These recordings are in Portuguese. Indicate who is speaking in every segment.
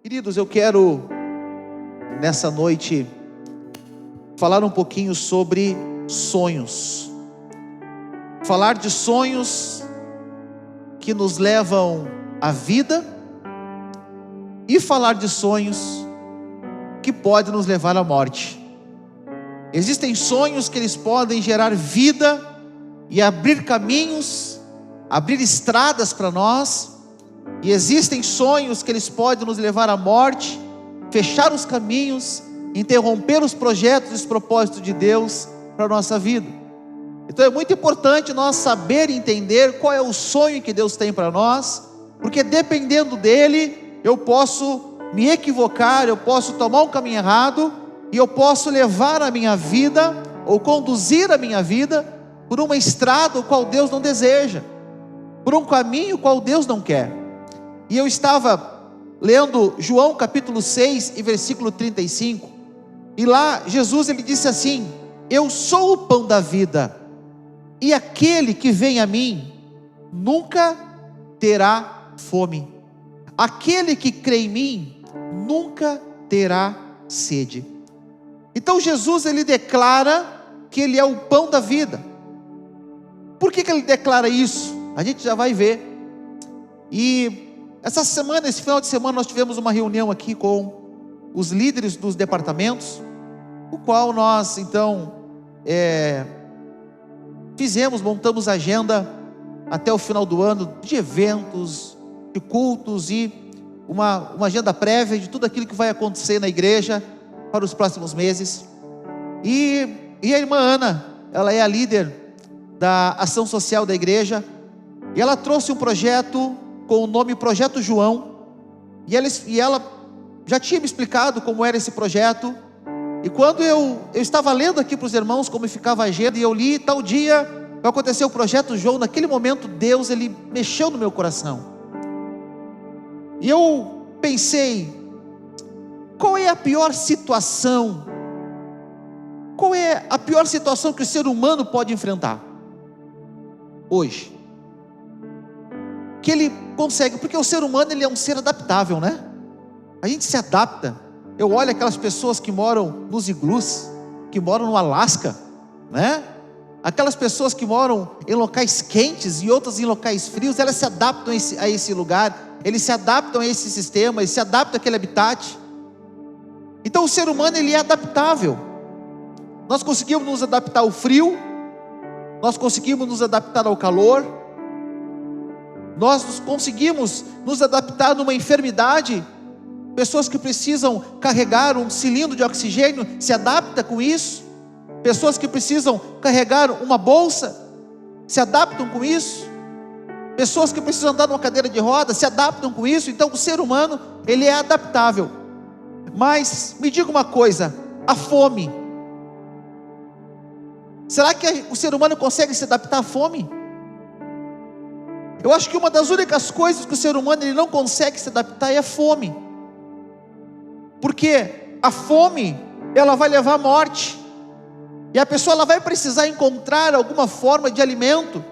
Speaker 1: Queridos, eu quero nessa noite falar um pouquinho sobre sonhos. Falar de sonhos que nos levam à vida e falar de sonhos que podem nos levar à morte. Existem sonhos que eles podem gerar vida e abrir caminhos, abrir estradas para nós. E existem sonhos que eles podem nos levar à morte, fechar os caminhos, interromper os projetos e os propósitos de Deus para a nossa vida. Então é muito importante nós saber e entender qual é o sonho que Deus tem para nós, porque dependendo dele, eu posso me equivocar, eu posso tomar um caminho errado, e eu posso levar a minha vida, ou conduzir a minha vida, por uma estrada o qual Deus não deseja, por um caminho o qual Deus não quer. E eu estava lendo João capítulo 6 e versículo 35, e lá Jesus ele disse assim: eu sou o pão da vida, e aquele que vem a mim, nunca terá fome, aquele que crê em mim, nunca terá sede. Então Jesus ele declara que ele é o pão da vida. Por que ele declara isso? A gente já vai ver. E essa semana, esse final de semana, nós tivemos uma reunião aqui com os líderes dos departamentos, o qual nós então montamos a agenda até o final do ano, de eventos, de cultos e uma agenda prévia de tudo aquilo que vai acontecer na igreja para os próximos meses. E a irmã Ana, ela é a líder da ação social da igreja, e ela trouxe um projeto com o nome Projeto João, e ela já tinha me explicado como era esse projeto. E quando eu estava lendo aqui para os irmãos como ficava a agenda, e eu li, tal dia vai acontecer o Projeto João, naquele momento Deus ele mexeu no meu coração, e eu pensei: qual é a pior situação? Qual é a pior situação que o ser humano pode enfrentar hoje? Que ele consegue, porque o ser humano ele é um ser adaptável, né? A gente se adapta. Eu olho aquelas pessoas que moram nos iglus, que moram no Alasca, né? Aquelas pessoas que moram em locais quentes e outras em locais frios, elas se adaptam a esse lugar, eles se adaptam a esse sistema, eles se adaptam àquele habitat. Então o ser humano ele é adaptável. Nós conseguimos nos adaptar ao frio, nós conseguimos nos adaptar ao calor, nós conseguimos nos adaptar numa enfermidade. Pessoas que precisam carregar um cilindro de oxigênio se adaptam com isso. Pessoas que precisam carregar uma bolsa se adaptam com isso. Pessoas que precisam andar numa cadeira de rodas se adaptam com isso. Então o ser humano ele é adaptável. Mas me diga uma coisa: a fome, será que o ser humano consegue se adaptar à fome? Eu acho que uma das únicas coisas que o ser humano ele não consegue se adaptar é a fome, porque a fome ela vai levar à morte, e a pessoa ela vai precisar encontrar alguma forma de alimento,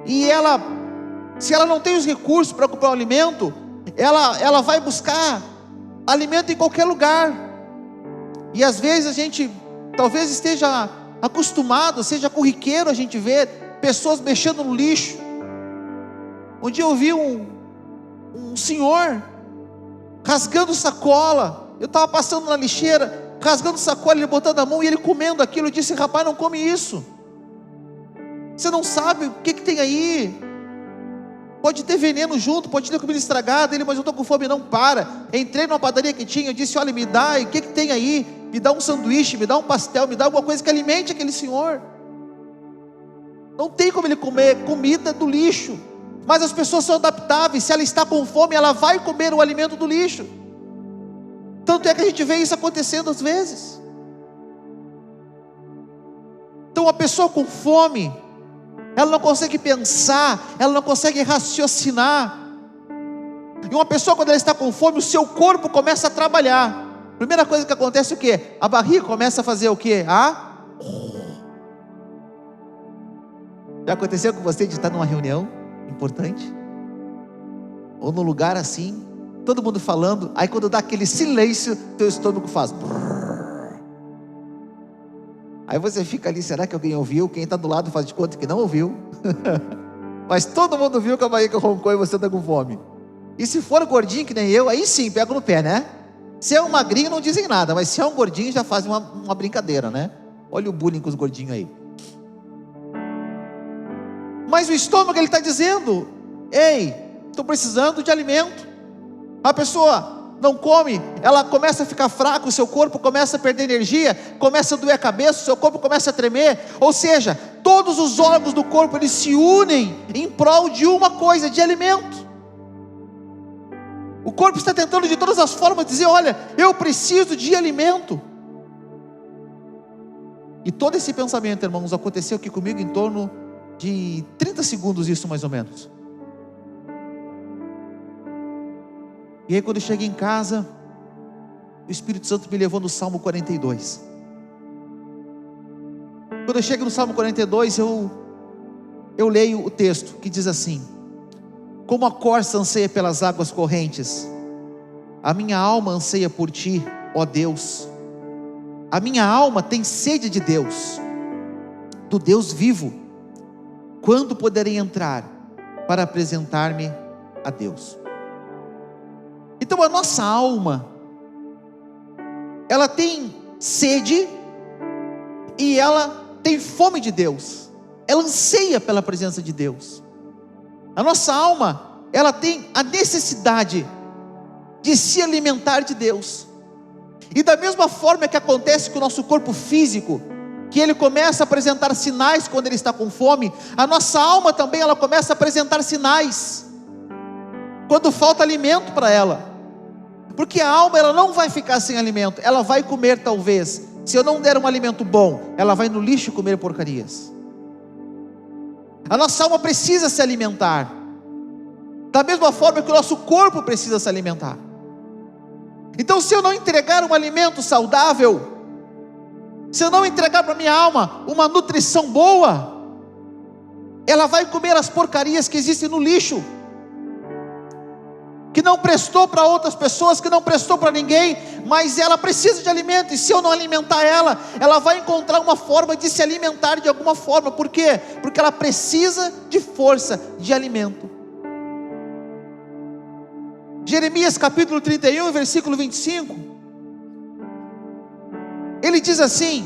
Speaker 1: e ela, se ela não tem os recursos para comprar o alimento, ela vai buscar alimento em qualquer lugar. E às vezes a gente talvez esteja acostumado, seja corriqueiro a gente ver pessoas mexendo no lixo. Um dia eu vi um senhor rasgando sacola. Eu estava passando na lixeira, rasgando sacola, ele botando a mão e ele comendo aquilo. Eu disse: rapaz, não come isso, você não sabe o que tem aí, pode ter veneno junto, pode ter comida estragada. Ele: mas eu estou com fome. Não, para. Entrei numa padaria que tinha, eu disse: olha, me dá, o que tem aí? Me dá um sanduíche, me dá um pastel, me dá alguma coisa que alimente aquele senhor. Não tem como ele comer comida do lixo. Mas as pessoas são adaptáveis. Se ela está com fome, ela vai comer o alimento do lixo. Tanto é que a gente vê isso acontecendo às vezes. Então a pessoa com fome, ela não consegue pensar, ela não consegue raciocinar. E uma pessoa, quando ela está com fome, o seu corpo começa a trabalhar. Primeira coisa que acontece é o quê? A barriga começa a fazer o quê? Já aconteceu com você de estar numa reunião importante, ou num lugar assim, todo mundo falando, aí quando dá aquele silêncio, teu estômago faz aí você fica ali, será que alguém ouviu? Quem está do lado faz de conta que não ouviu. Mas todo mundo viu que a barriga roncou e você está com fome. E se for gordinho que nem eu, aí sim, pega no pé, né? Se é um magrinho não dizem nada, mas se é um gordinho já fazem uma brincadeira, né? Olha o bullying com os gordinhos aí. Mas o estômago, ele está dizendo: ei, estou precisando de alimento. A pessoa não come, ela começa a ficar fraca, o seu corpo começa a perder energia, começa a doer a cabeça, o seu corpo começa a tremer. Ou seja, todos os órgãos do corpo, eles se unem em prol de uma coisa, de alimento. O corpo está tentando de todas as formas dizer: olha, eu preciso de alimento. E todo esse pensamento, irmãos, aconteceu aqui comigo em torno de 30 segundos, isso mais ou menos. E aí quando eu cheguei em casa, o Espírito Santo me levou no Salmo 42. Quando eu chego no Salmo 42, eu leio o texto que diz assim: como a corça anseia pelas águas correntes, a minha alma anseia por ti, ó Deus. A minha alma tem sede de Deus, do Deus vivo. Quando poderei entrar para apresentar-me a Deus? Então a nossa alma, ela tem sede e ela tem fome de Deus. Ela anseia pela presença de Deus. A nossa alma, ela tem a necessidade de se alimentar de Deus. E da mesma forma que acontece com o nosso corpo físico, que ele começa a apresentar sinais quando ele está com fome, a nossa alma também, ela começa a apresentar sinais quando falta alimento para ela. Porque a alma, ela não vai ficar sem alimento, ela vai comer talvez. Se eu não der um alimento bom, ela vai no lixo comer porcarias. A nossa alma precisa se alimentar, da mesma forma que o nosso corpo precisa se alimentar. Então, se eu não entregar um alimento saudável, se eu não entregar para a minha alma uma nutrição boa, ela vai comer as porcarias que existem no lixo, que não prestou para outras pessoas, que não prestou para ninguém, mas ela precisa de alimento. E se eu não alimentar ela, ela vai encontrar uma forma de se alimentar de alguma forma. Por quê? Porque ela precisa de força, de alimento. Jeremias capítulo 31, versículo 25, ele diz assim: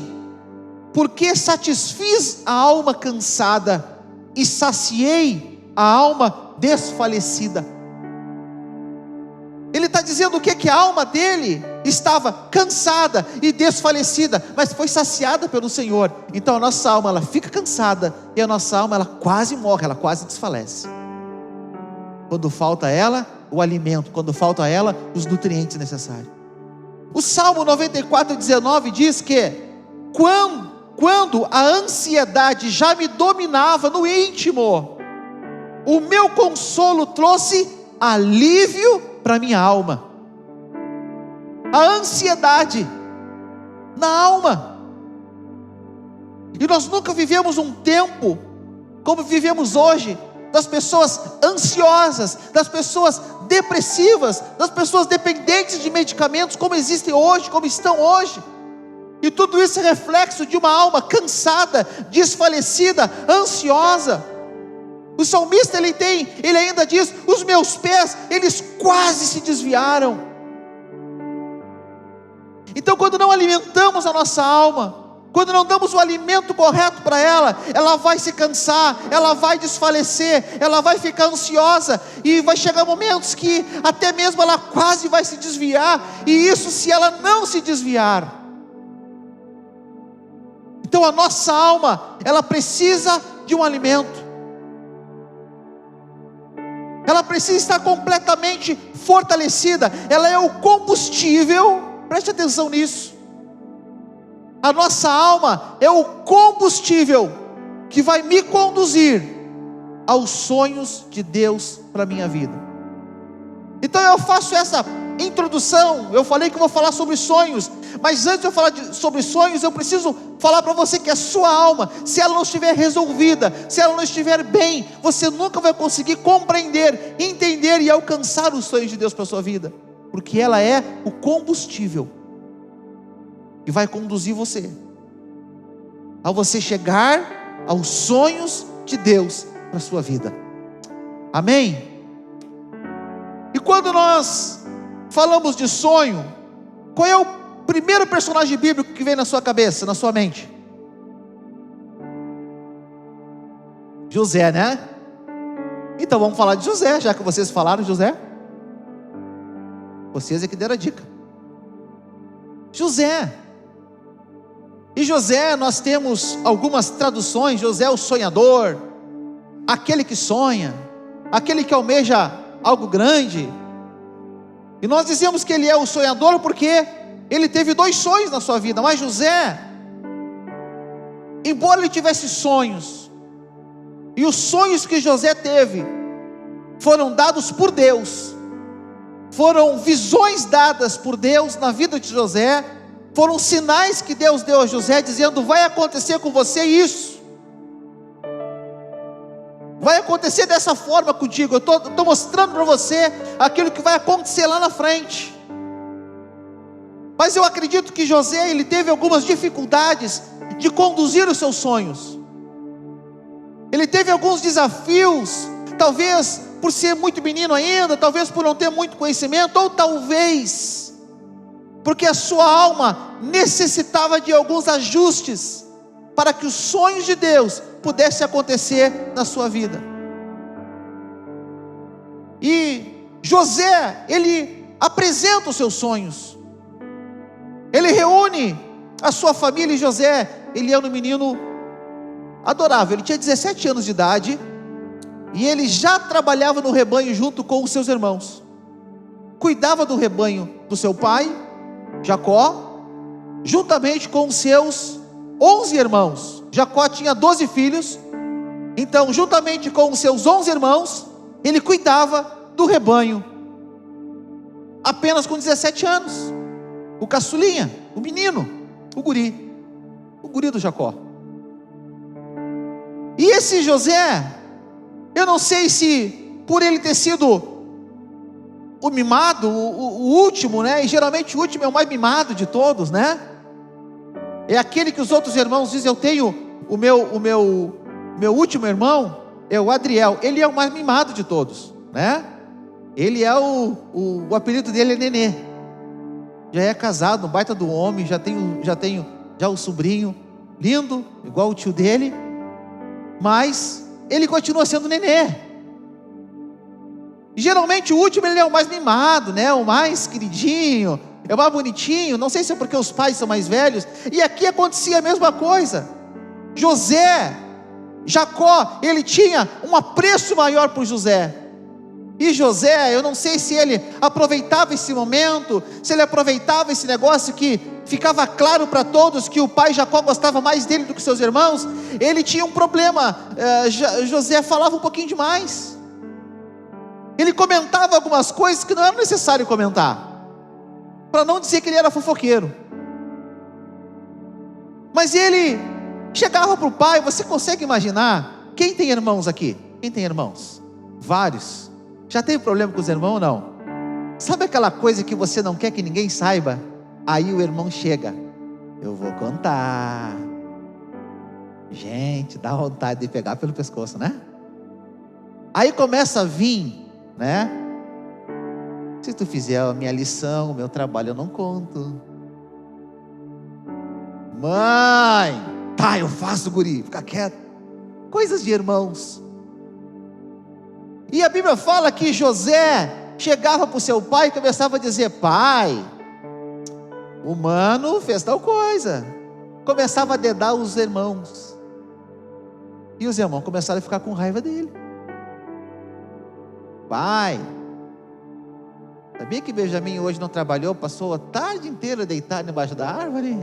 Speaker 1: porque satisfiz a alma cansada e saciei a alma desfalecida. Ele está dizendo o que a alma dele estava cansada e desfalecida, mas foi saciada pelo Senhor. Então a nossa alma, ela fica cansada, e a nossa alma, ela quase morre, ela quase desfalece, quando falta a ela o alimento, quando falta a ela os nutrientes necessários. O Salmo 94:19 diz que quando a ansiedade já me dominava no íntimo, o meu consolo trouxe alívio para minha alma. A ansiedade na alma. E nós nunca vivemos um tempo como vivemos hoje, das pessoas ansiosas, das pessoas depressivas, das pessoas dependentes de medicamentos, como existem hoje, como estão hoje. E tudo isso é reflexo de uma alma cansada, desfalecida, ansiosa. O salmista, ele ainda diz: os meus pés, eles quase se desviaram. Então, quando não alimentamos a nossa alma, quando não damos o alimento correto para ela, ela vai se cansar, ela vai desfalecer, ela vai ficar ansiosa, e vai chegar momentos que até mesmo ela quase vai se desviar, e isso se ela não se desviar. Então a nossa alma, ela precisa de um alimento, ela precisa estar completamente fortalecida, ela é o combustível, preste atenção nisso. A nossa alma é o combustível que vai me conduzir aos sonhos de Deus para a minha vida. Então eu faço essa introdução, eu falei que eu vou falar sobre sonhos, mas antes de eu falar sobre sonhos, eu preciso falar para você que a sua alma, se ela não estiver resolvida, se ela não estiver bem, você nunca vai conseguir compreender, entender e alcançar os sonhos de Deus para a sua vida, porque ela é o combustível que vai conduzir você a você chegar aos sonhos de Deus para a sua vida. Amém? E quando nós falamos de sonho, qual é o primeiro personagem bíblico que vem na sua cabeça, na sua mente? José, né? Então vamos falar de José, já que vocês falaram de José. Vocês é que deram a dica. José. E José, nós temos algumas traduções. José o sonhador, aquele que sonha, aquele que almeja algo grande. E nós dizemos que ele é o sonhador porque ele teve 2 sonhos na sua vida. Mas José, embora ele tivesse sonhos, e os sonhos que José teve foram dados por Deus, foram visões dadas por Deus na vida de José, foram sinais que Deus deu a José, dizendo: vai acontecer com você isso, vai acontecer dessa forma contigo, eu estou mostrando para você aquilo que vai acontecer lá na frente. Mas eu acredito que José, ele teve algumas dificuldades de conduzir os seus sonhos, ele teve alguns desafios, talvez por ser muito menino ainda, talvez por não ter muito conhecimento, ou talvez porque a sua alma necessitava de alguns ajustes, para que os sonhos de Deus pudessem acontecer na sua vida. E José, ele apresenta os seus sonhos, ele reúne a sua família. E José, ele era um menino adorável, ele tinha 17 anos de idade, e ele já trabalhava no rebanho junto com os seus irmãos, cuidava do rebanho do seu pai, Jacó, juntamente com os seus 11 irmãos. Jacó tinha 12 filhos, então juntamente com os seus 11 irmãos, ele cuidava do rebanho, apenas com 17 anos, o caçulinha, o menino, o guri do Jacó. E esse José, eu não sei se por ele ter sido o mimado, o último, né? E geralmente o último é o mais mimado de todos, né? É aquele que os outros irmãos dizem: eu tenho o meu último irmão, é o Adriel, ele é o mais mimado de todos, né? Ele é o apelido dele é Nenê. Já é casado, um baita do homem, já tenho o sobrinho, lindo, igual o tio dele, mas ele continua sendo Nenê. Geralmente o último, ele é o mais mimado, né? O mais queridinho, é o mais bonitinho. Não sei se é porque os pais são mais velhos. E aqui acontecia a mesma coisa. Jacó, ele tinha um apreço maior por José. E José, eu não sei se ele aproveitava esse momento, se ele aproveitava esse negócio que ficava claro para todos que o pai Jacó gostava mais dele do que seus irmãos. Ele tinha um problema. José falava um pouquinho demais. Ele comentava algumas coisas que não era necessário comentar, para não dizer que ele era fofoqueiro. Mas ele chegava para o pai. Você consegue imaginar? Quem tem irmãos aqui? Quem tem irmãos? Vários. Já teve problema com os irmãos ou não? Sabe aquela coisa que você não quer que ninguém saiba? Aí o irmão chega: eu vou contar. Gente, dá vontade de pegar pelo pescoço, né? Aí começa a vir, né? Se tu fizer a minha lição, o meu trabalho, eu não conto. Mãe, tá, eu faço, guri, fica quieto. Coisas de irmãos. E a Bíblia fala que José chegava para o seu pai e começava a dizer: pai, o mano fez tal coisa. Começava a dedar os irmãos, e os irmãos começaram a ficar com raiva dele. Pai, sabia que Benjamin hoje não trabalhou? Passou a tarde inteira deitado embaixo da árvore.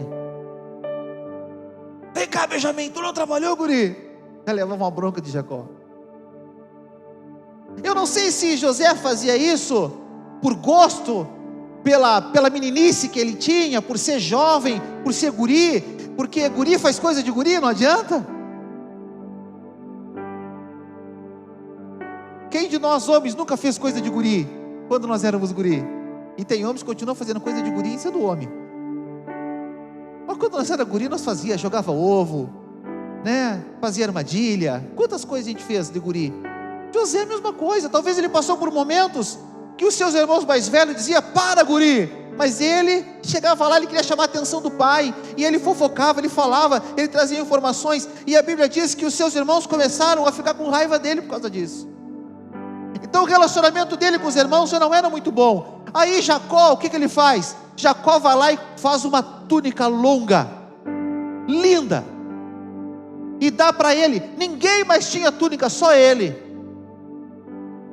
Speaker 1: Vem cá, Benjamin, tu não trabalhou, guri? Ele levava uma bronca de Jacó. Eu não sei se José fazia isso por gosto, pela meninice que ele tinha, por ser jovem, por ser guri. porque guri faz coisa de guri, não adianta. Quem de nós homens nunca fez coisa de guri, quando nós éramos guri? E tem homens que continuam fazendo coisa de guri sendo homem. Mas quando nós éramos guri, nós jogava ovo, né? Fazia armadilha. Quantas coisas a gente fez de guri? José, a mesma coisa. Talvez ele passou por momentos que os seus irmãos mais velhos diziam: para, guri. Mas ele chegava lá, ele queria chamar a atenção do pai, e ele fofocava, ele falava, ele trazia informações, e a Bíblia diz que os seus irmãos começaram a ficar com raiva dele por causa disso. Então o relacionamento dele com os irmãos já não era muito bom. Aí Jacó, o que ele faz? Jacó vai lá e faz uma túnica longa, linda, e dá para ele. Ninguém mais tinha túnica, só ele.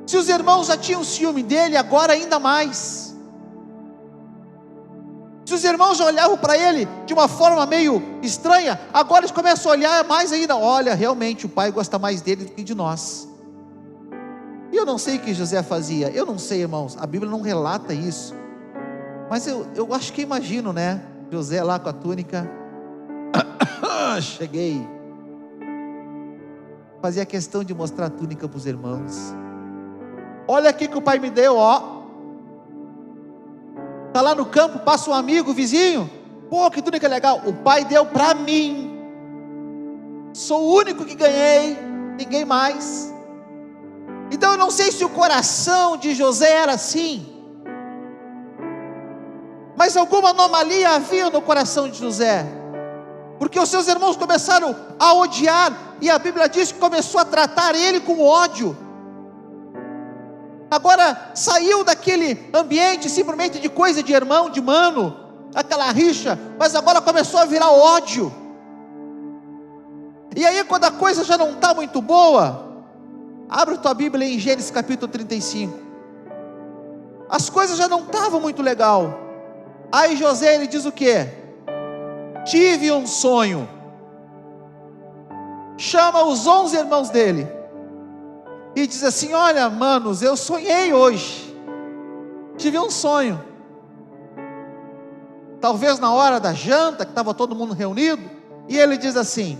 Speaker 1: Se os irmãos já tinham ciúme dele, agora ainda mais. Se os irmãos já olhavam para ele de uma forma meio estranha, agora eles começam a olhar mais ainda. Olha, realmente o pai gosta mais dele do que de nós. E eu não sei o que José fazia, eu não sei, irmãos, a Bíblia não relata isso, mas eu acho que imagino, né? José lá com a túnica, cheguei, fazia questão de mostrar a túnica para os irmãos. Olha aqui que o pai me deu, ó. Está lá no campo, passa um amigo, vizinho, pô, que túnica legal, o pai deu para mim, sou o único que ganhei, ninguém mais. Então eu não sei se o coração de José era assim, mas alguma anomalia havia no coração de José, porque os seus irmãos começaram a odiar, e a Bíblia diz que começou a tratar ele com ódio. Agora saiu daquele ambiente simplesmente de coisa de irmão, de mano, aquela rixa, mas agora começou a virar ódio. E aí quando a coisa já não está muito boa, abre tua Bíblia em Gênesis capítulo 35. As coisas já não estavam muito legal. Aí José, ele diz o quê? Tive um sonho. Chama os 11 irmãos dele e diz assim: olha, manos, eu sonhei hoje, tive um sonho. Talvez na hora da janta, que estava todo mundo reunido, e ele diz assim,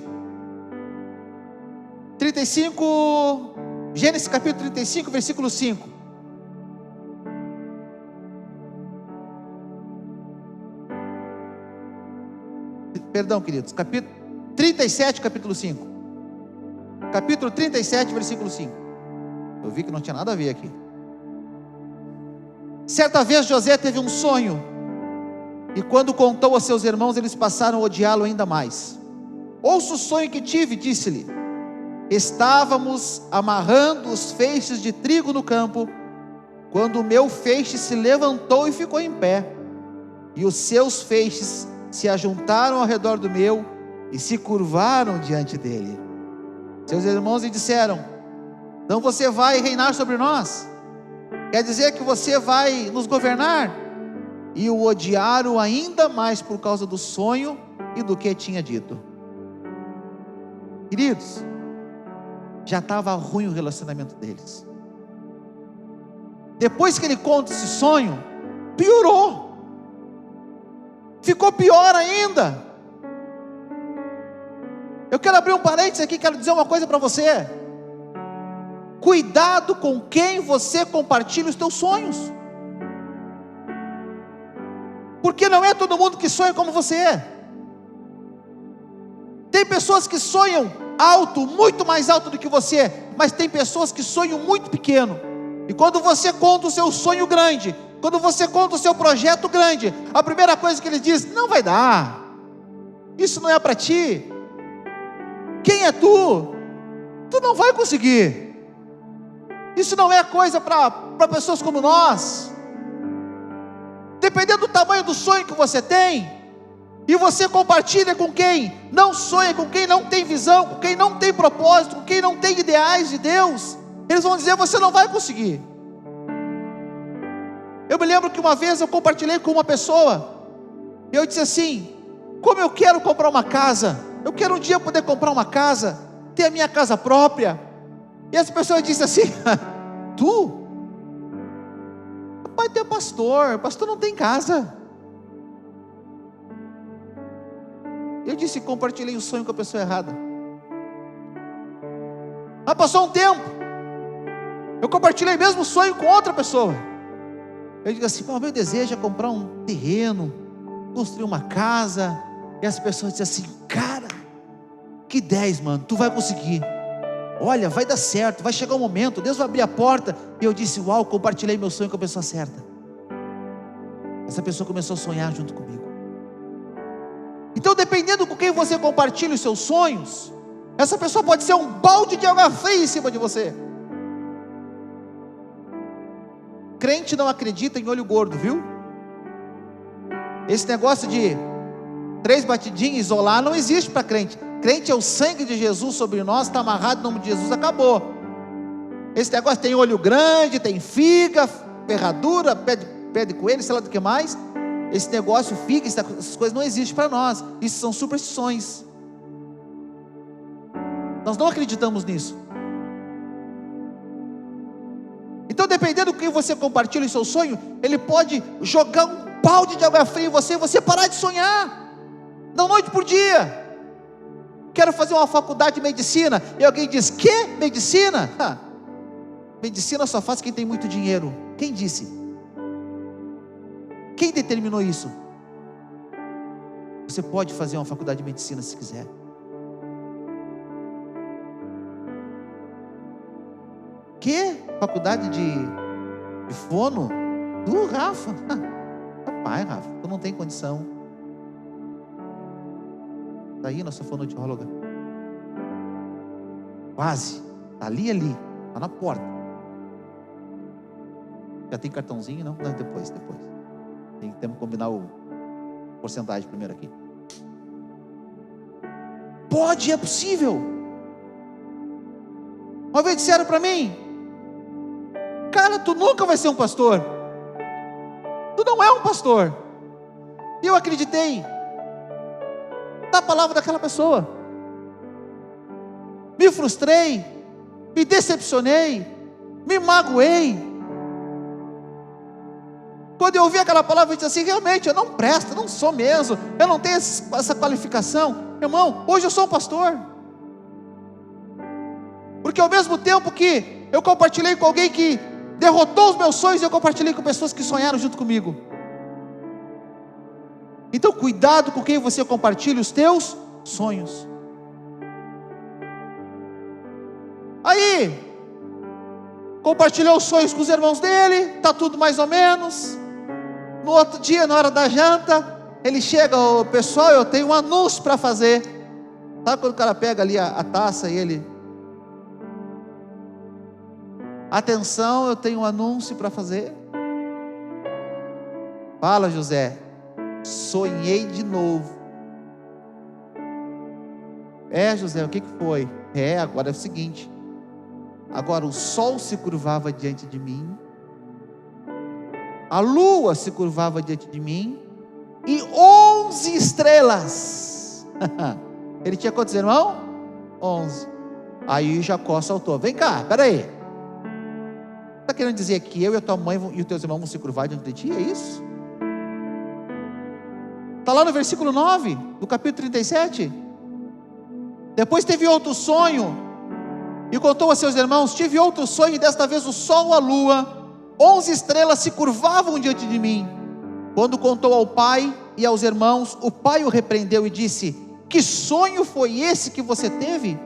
Speaker 1: 35, Gênesis capítulo 35, versículo 5. Perdão, queridos, capítulo 37, capítulo 5. Capítulo 37, versículo 5. Eu vi que não tinha nada a ver aqui. Certa vez José teve um sonho, e quando contou a seus irmãos, eles passaram a odiá-lo ainda mais. Ouça o sonho que tive, disse-lhe. Estávamos amarrando os feixes de trigo no campo, quando o meu feixe se levantou e ficou em pé, e os seus feixes se ajuntaram ao redor do meu, e se curvaram diante dele. Seus irmãos lhe disseram: então você vai reinar sobre nós? Quer dizer que você vai nos governar? E o odiaram ainda mais por causa do sonho e do que tinha dito. Queridos, já estava ruim o relacionamento deles. Depois que ele conta esse sonho, piorou. Ficou pior ainda. Eu quero abrir um parênteses aqui, quero dizer uma coisa para você. Cuidado com quem você compartilha os teus sonhos, porque não é todo mundo que sonha como você é. Tem pessoas que sonham alto, muito mais alto do que você, mas tem pessoas que sonham muito pequeno. E quando você conta o seu sonho grande, quando você conta o seu projeto grande, a primeira coisa que ele diz: não vai dar, isso não é para ti, quem é tu? Tu não vai conseguir, isso não é coisa para pessoas como nós. Dependendo do tamanho do sonho que você tem, e você compartilha com quem não sonha, com quem não tem visão, com quem não tem propósito, com quem não tem ideais de Deus, eles vão dizer: você não vai conseguir. Eu me lembro que uma vez eu compartilhei com uma pessoa, e eu disse assim: como eu quero comprar uma casa, eu quero um dia poder comprar uma casa, ter a minha casa própria. E essa pessoa disse assim: tu? Pai, tu é pastor não tem casa. disse: compartilhei o sonho com a pessoa errada. Mas passou um tempo, eu compartilhei o mesmo sonho com outra pessoa. Eu digo assim: meu desejo é comprar um terreno, construir uma casa. E as pessoas dizem assim: cara, que 10, mano, tu vai conseguir. Olha, vai dar certo, vai chegar um momento, Deus vai abrir a porta. E eu disse: uau, compartilhei meu sonho com a pessoa certa. Essa pessoa começou a sonhar junto comigo. Então, dependendo com quem você compartilha os seus sonhos, essa pessoa pode ser um balde de água fria em cima de você. Crente não acredita em olho gordo, viu? Esse negócio de 3 batidinhas, isolar, não existe para crente. Crente é o sangue de Jesus sobre nós, está amarrado no nome de Jesus, acabou. Esse negócio tem olho grande, tem figa, ferradura, pé de coelho, sei lá do que mais. Esse negócio, figa, essas coisas não existem para nós. Isso são superstições. Nós não acreditamos nisso. Então, dependendo do que você compartilha o seu sonho, ele pode jogar um balde de água fria em você e você parar de sonhar, da noite por dia. Quero fazer uma faculdade de medicina, e alguém diz: que? Medicina? Medicina só faz quem tem muito dinheiro. Quem disse? Quem determinou isso? Você pode fazer uma faculdade de medicina se quiser. Que? Faculdade de fono? Tu, Rafa? Rapaz, Rafa, tu não tem condição. Está aí nossa fonoaudióloga. Quase. Está ali, está na porta. Já tem cartãozinho, não? Não, depois. Temos que combinar o porcentagem primeiro aqui. Pode, é possível. Uma vez disseram para mim: cara, tu nunca vai ser um pastor. Tu não é um pastor. E eu acreditei na palavra daquela pessoa. Me frustrei, me decepcionei, me magoei. Quando eu ouvi aquela palavra, eu disse assim: realmente, eu não presto, eu não sou mesmo, eu não tenho essa qualificação. Irmão, hoje eu sou um pastor. Porque ao mesmo tempo que eu compartilhei com alguém que derrotou os meus sonhos, eu compartilhei com pessoas que sonharam junto comigo. Então, cuidado com quem você compartilha os teus sonhos. Aí, compartilhou os sonhos com os irmãos dele, está tudo mais ou menos. No outro dia, na hora da janta, ele chega: ô pessoal, eu tenho um anúncio para fazer. Sabe quando o cara pega ali a taça e ele: atenção, eu tenho um anúncio para fazer. Fala, José. Sonhei de novo. José, o que foi? Agora é o seguinte: agora o sol se curvava diante de mim, a lua se curvava diante de mim, e 11 estrelas. Ele tinha quantos irmãos? 11. Aí Jacó saltou: vem cá, peraí, está querendo dizer que eu e a tua mãe e os teus irmãos vão se curvar diante de ti? É isso? Está lá no versículo 9 do capítulo 37. Depois teve outro sonho e contou a seus irmãos: tive outro sonho, e desta vez o sol, a lua, 11 estrelas se curvavam diante de mim. Quando contou ao pai e aos irmãos, o pai o repreendeu e disse: que sonho foi esse que você teve?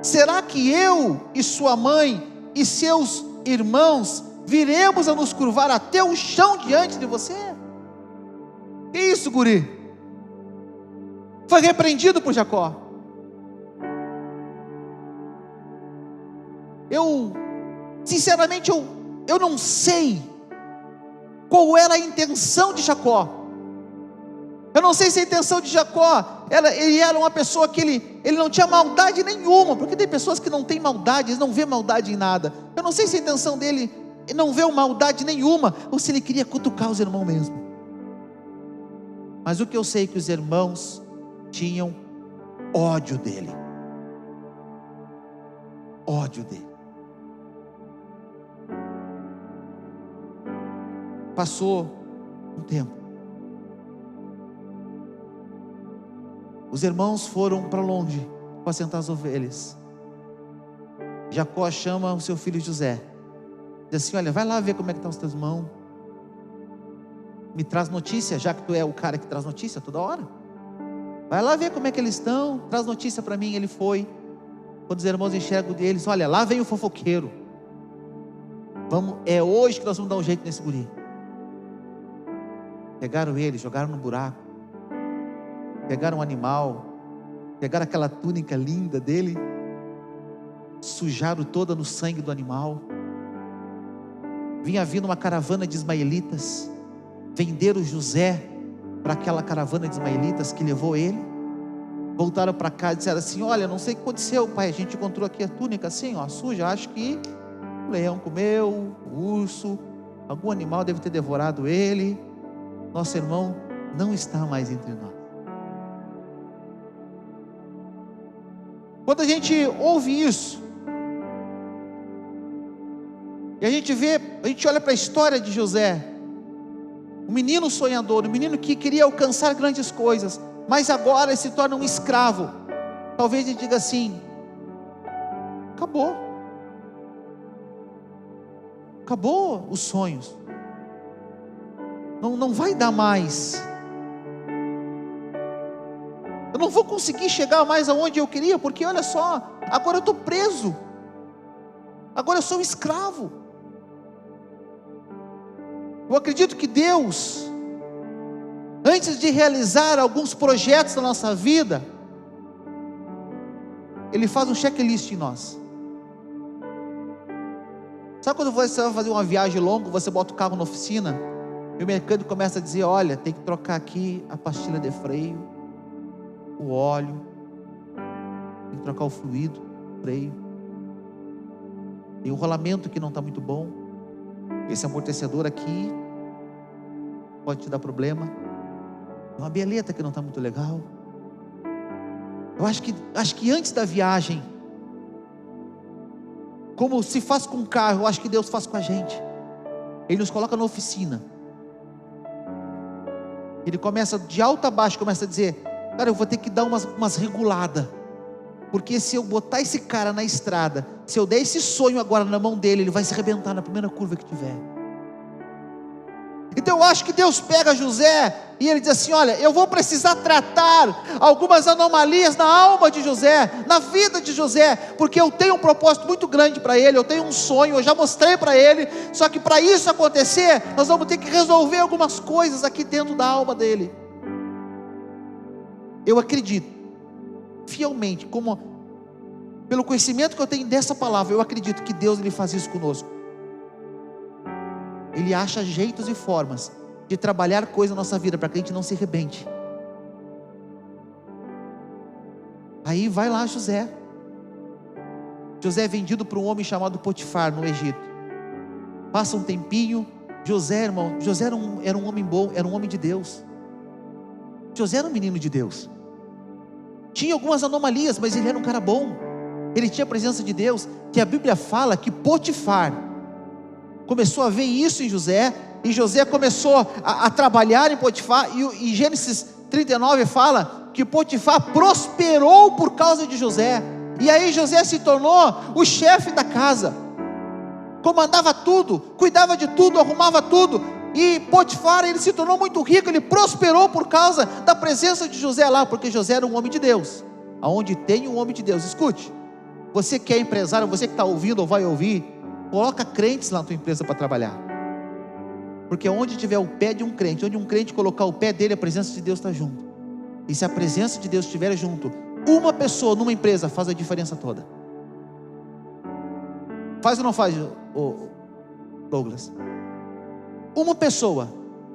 Speaker 1: Será que eu e sua mãe e seus irmãos viremos a nos curvar até o chão diante de você? Que isso, guri? Foi repreendido por Jacó. Sinceramente, eu não sei qual era a intenção de Jacó. Eu não sei se a intenção de Jacó, ele era uma pessoa que ele não tinha maldade nenhuma, porque tem pessoas que não têm maldade, eles não vê maldade em nada. Eu não sei se a intenção dele não vê maldade nenhuma, ou se ele queria cutucar os irmãos mesmo. Mas o que eu sei é que os irmãos tinham ódio dele. Ódio dele. Passou um tempo. Os irmãos foram para longe para apacentar as ovelhas. Jacó chama o seu filho José, diz assim: olha, vai lá ver como é que estão os teus irmãos, me traz notícia, já que tu é o cara que traz notícia toda hora. Vai lá ver como é que eles estão, traz notícia para mim. Ele foi. Quando os irmãos enxergam deles, olha, lá vem o fofoqueiro, é hoje que nós vamos dar um jeito nesse guri. Pegaram ele, jogaram no buraco, pegaram um animal, pegaram aquela túnica linda dele, sujaram toda no sangue do animal. Vinha vindo uma caravana de ismaelitas, venderam José para aquela caravana de ismaelitas que levou ele. Voltaram para cá e disseram assim: olha, não sei o que aconteceu, pai, a gente encontrou aqui a túnica assim, ó, suja, acho que o leão comeu, o urso, algum animal deve ter devorado ele, nosso irmão não está mais entre nós. Quando a gente ouve isso, e a gente olha para a história de José, um menino sonhador, um menino que queria alcançar grandes coisas, mas agora ele se torna um escravo. Talvez ele diga assim: acabou os sonhos, não vai dar mais, eu não vou conseguir chegar mais aonde eu queria, porque olha só, agora eu estou preso, agora eu sou um escravo. Eu acredito que Deus, antes de realizar alguns projetos na nossa vida, Ele faz um checklist em nós. Sabe quando você vai fazer uma viagem longa, você bota o carro na oficina, e o mecânico começa a dizer: olha, tem que trocar aqui a pastilha de freio, o óleo, tem que trocar o fluido, o freio, tem um rolamento que não está muito bom, esse amortecedor aqui pode te dar problema, uma bieleta que não está muito legal. Eu acho que antes da viagem, como se faz com o carro, eu acho que Deus faz com a gente. Ele nos coloca na oficina, Ele começa de alto a baixo, começa a dizer: cara, eu vou ter que dar umas reguladas, porque se eu botar esse cara na estrada, se eu der esse sonho agora na mão dele, ele vai se arrebentar na primeira curva que tiver. Então eu acho que Deus pega José e Ele diz assim: olha, eu vou precisar tratar algumas anomalias na alma de José, na vida de José, porque eu tenho um propósito muito grande para ele, eu tenho um sonho, eu já mostrei para ele, só que para isso acontecer, nós vamos ter que resolver algumas coisas aqui dentro da alma dele. Eu acredito fielmente, pelo conhecimento que eu tenho dessa palavra, eu acredito que Deus Ele faz isso conosco. Ele acha jeitos e formas de trabalhar coisas na nossa vida para que a gente não se arrebente. Aí vai lá José é vendido para um homem chamado Potifar no Egito. Passa um tempinho. José era um homem bom, era um homem de Deus. José era um menino de Deus, tinha algumas anomalias, mas ele era um cara bom, ele tinha a presença de Deus, que a Bíblia fala que Potifar começou a ver isso em José, e José começou a trabalhar em Potifar, e Gênesis 39 fala que Potifar prosperou por causa de José, e aí José se tornou o chefe da casa, comandava tudo, cuidava de tudo, arrumava tudo, e Potifar, ele se tornou muito rico, ele prosperou por causa da presença de José lá, porque José era um homem de Deus. Aonde tem um homem de Deus, escute, você que é empresário, você que está ouvindo ou vai ouvir, coloca crentes lá na tua empresa para trabalhar, porque onde tiver o pé de um crente, onde um crente colocar o pé dele, a presença de Deus está junto. E se a presença de Deus estiver junto, uma pessoa numa empresa faz a diferença toda. Faz ou não faz, Douglas? Uma pessoa.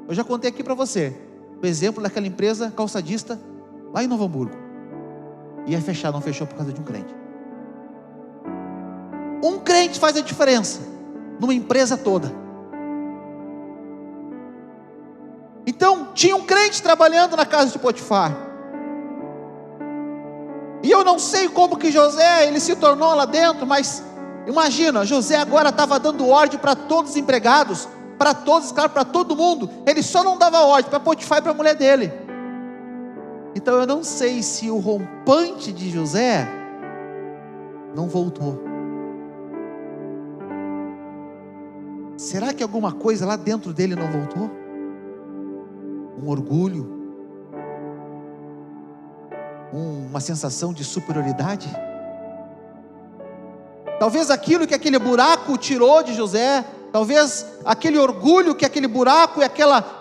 Speaker 1: Eu já contei aqui para você o exemplo daquela empresa calçadista lá em Novo Hamburgo, ia fechar, não fechou por causa de um crente. Um crente faz a diferença numa empresa toda. Então tinha um crente trabalhando na casa de Potifar, e eu não sei como que José ele se tornou lá dentro, mas imagina, José agora estava dando ordem para todos os empregados, para todos os caras, para todo mundo. Ele só não dava ordem para Potifar e para a mulher dele. Então eu não sei se o rompante de José não voltou. Será que alguma coisa lá dentro dele não voltou? Um orgulho? Uma sensação de superioridade? Talvez aquilo que aquele buraco tirou de José, talvez aquele orgulho que aquele buraco e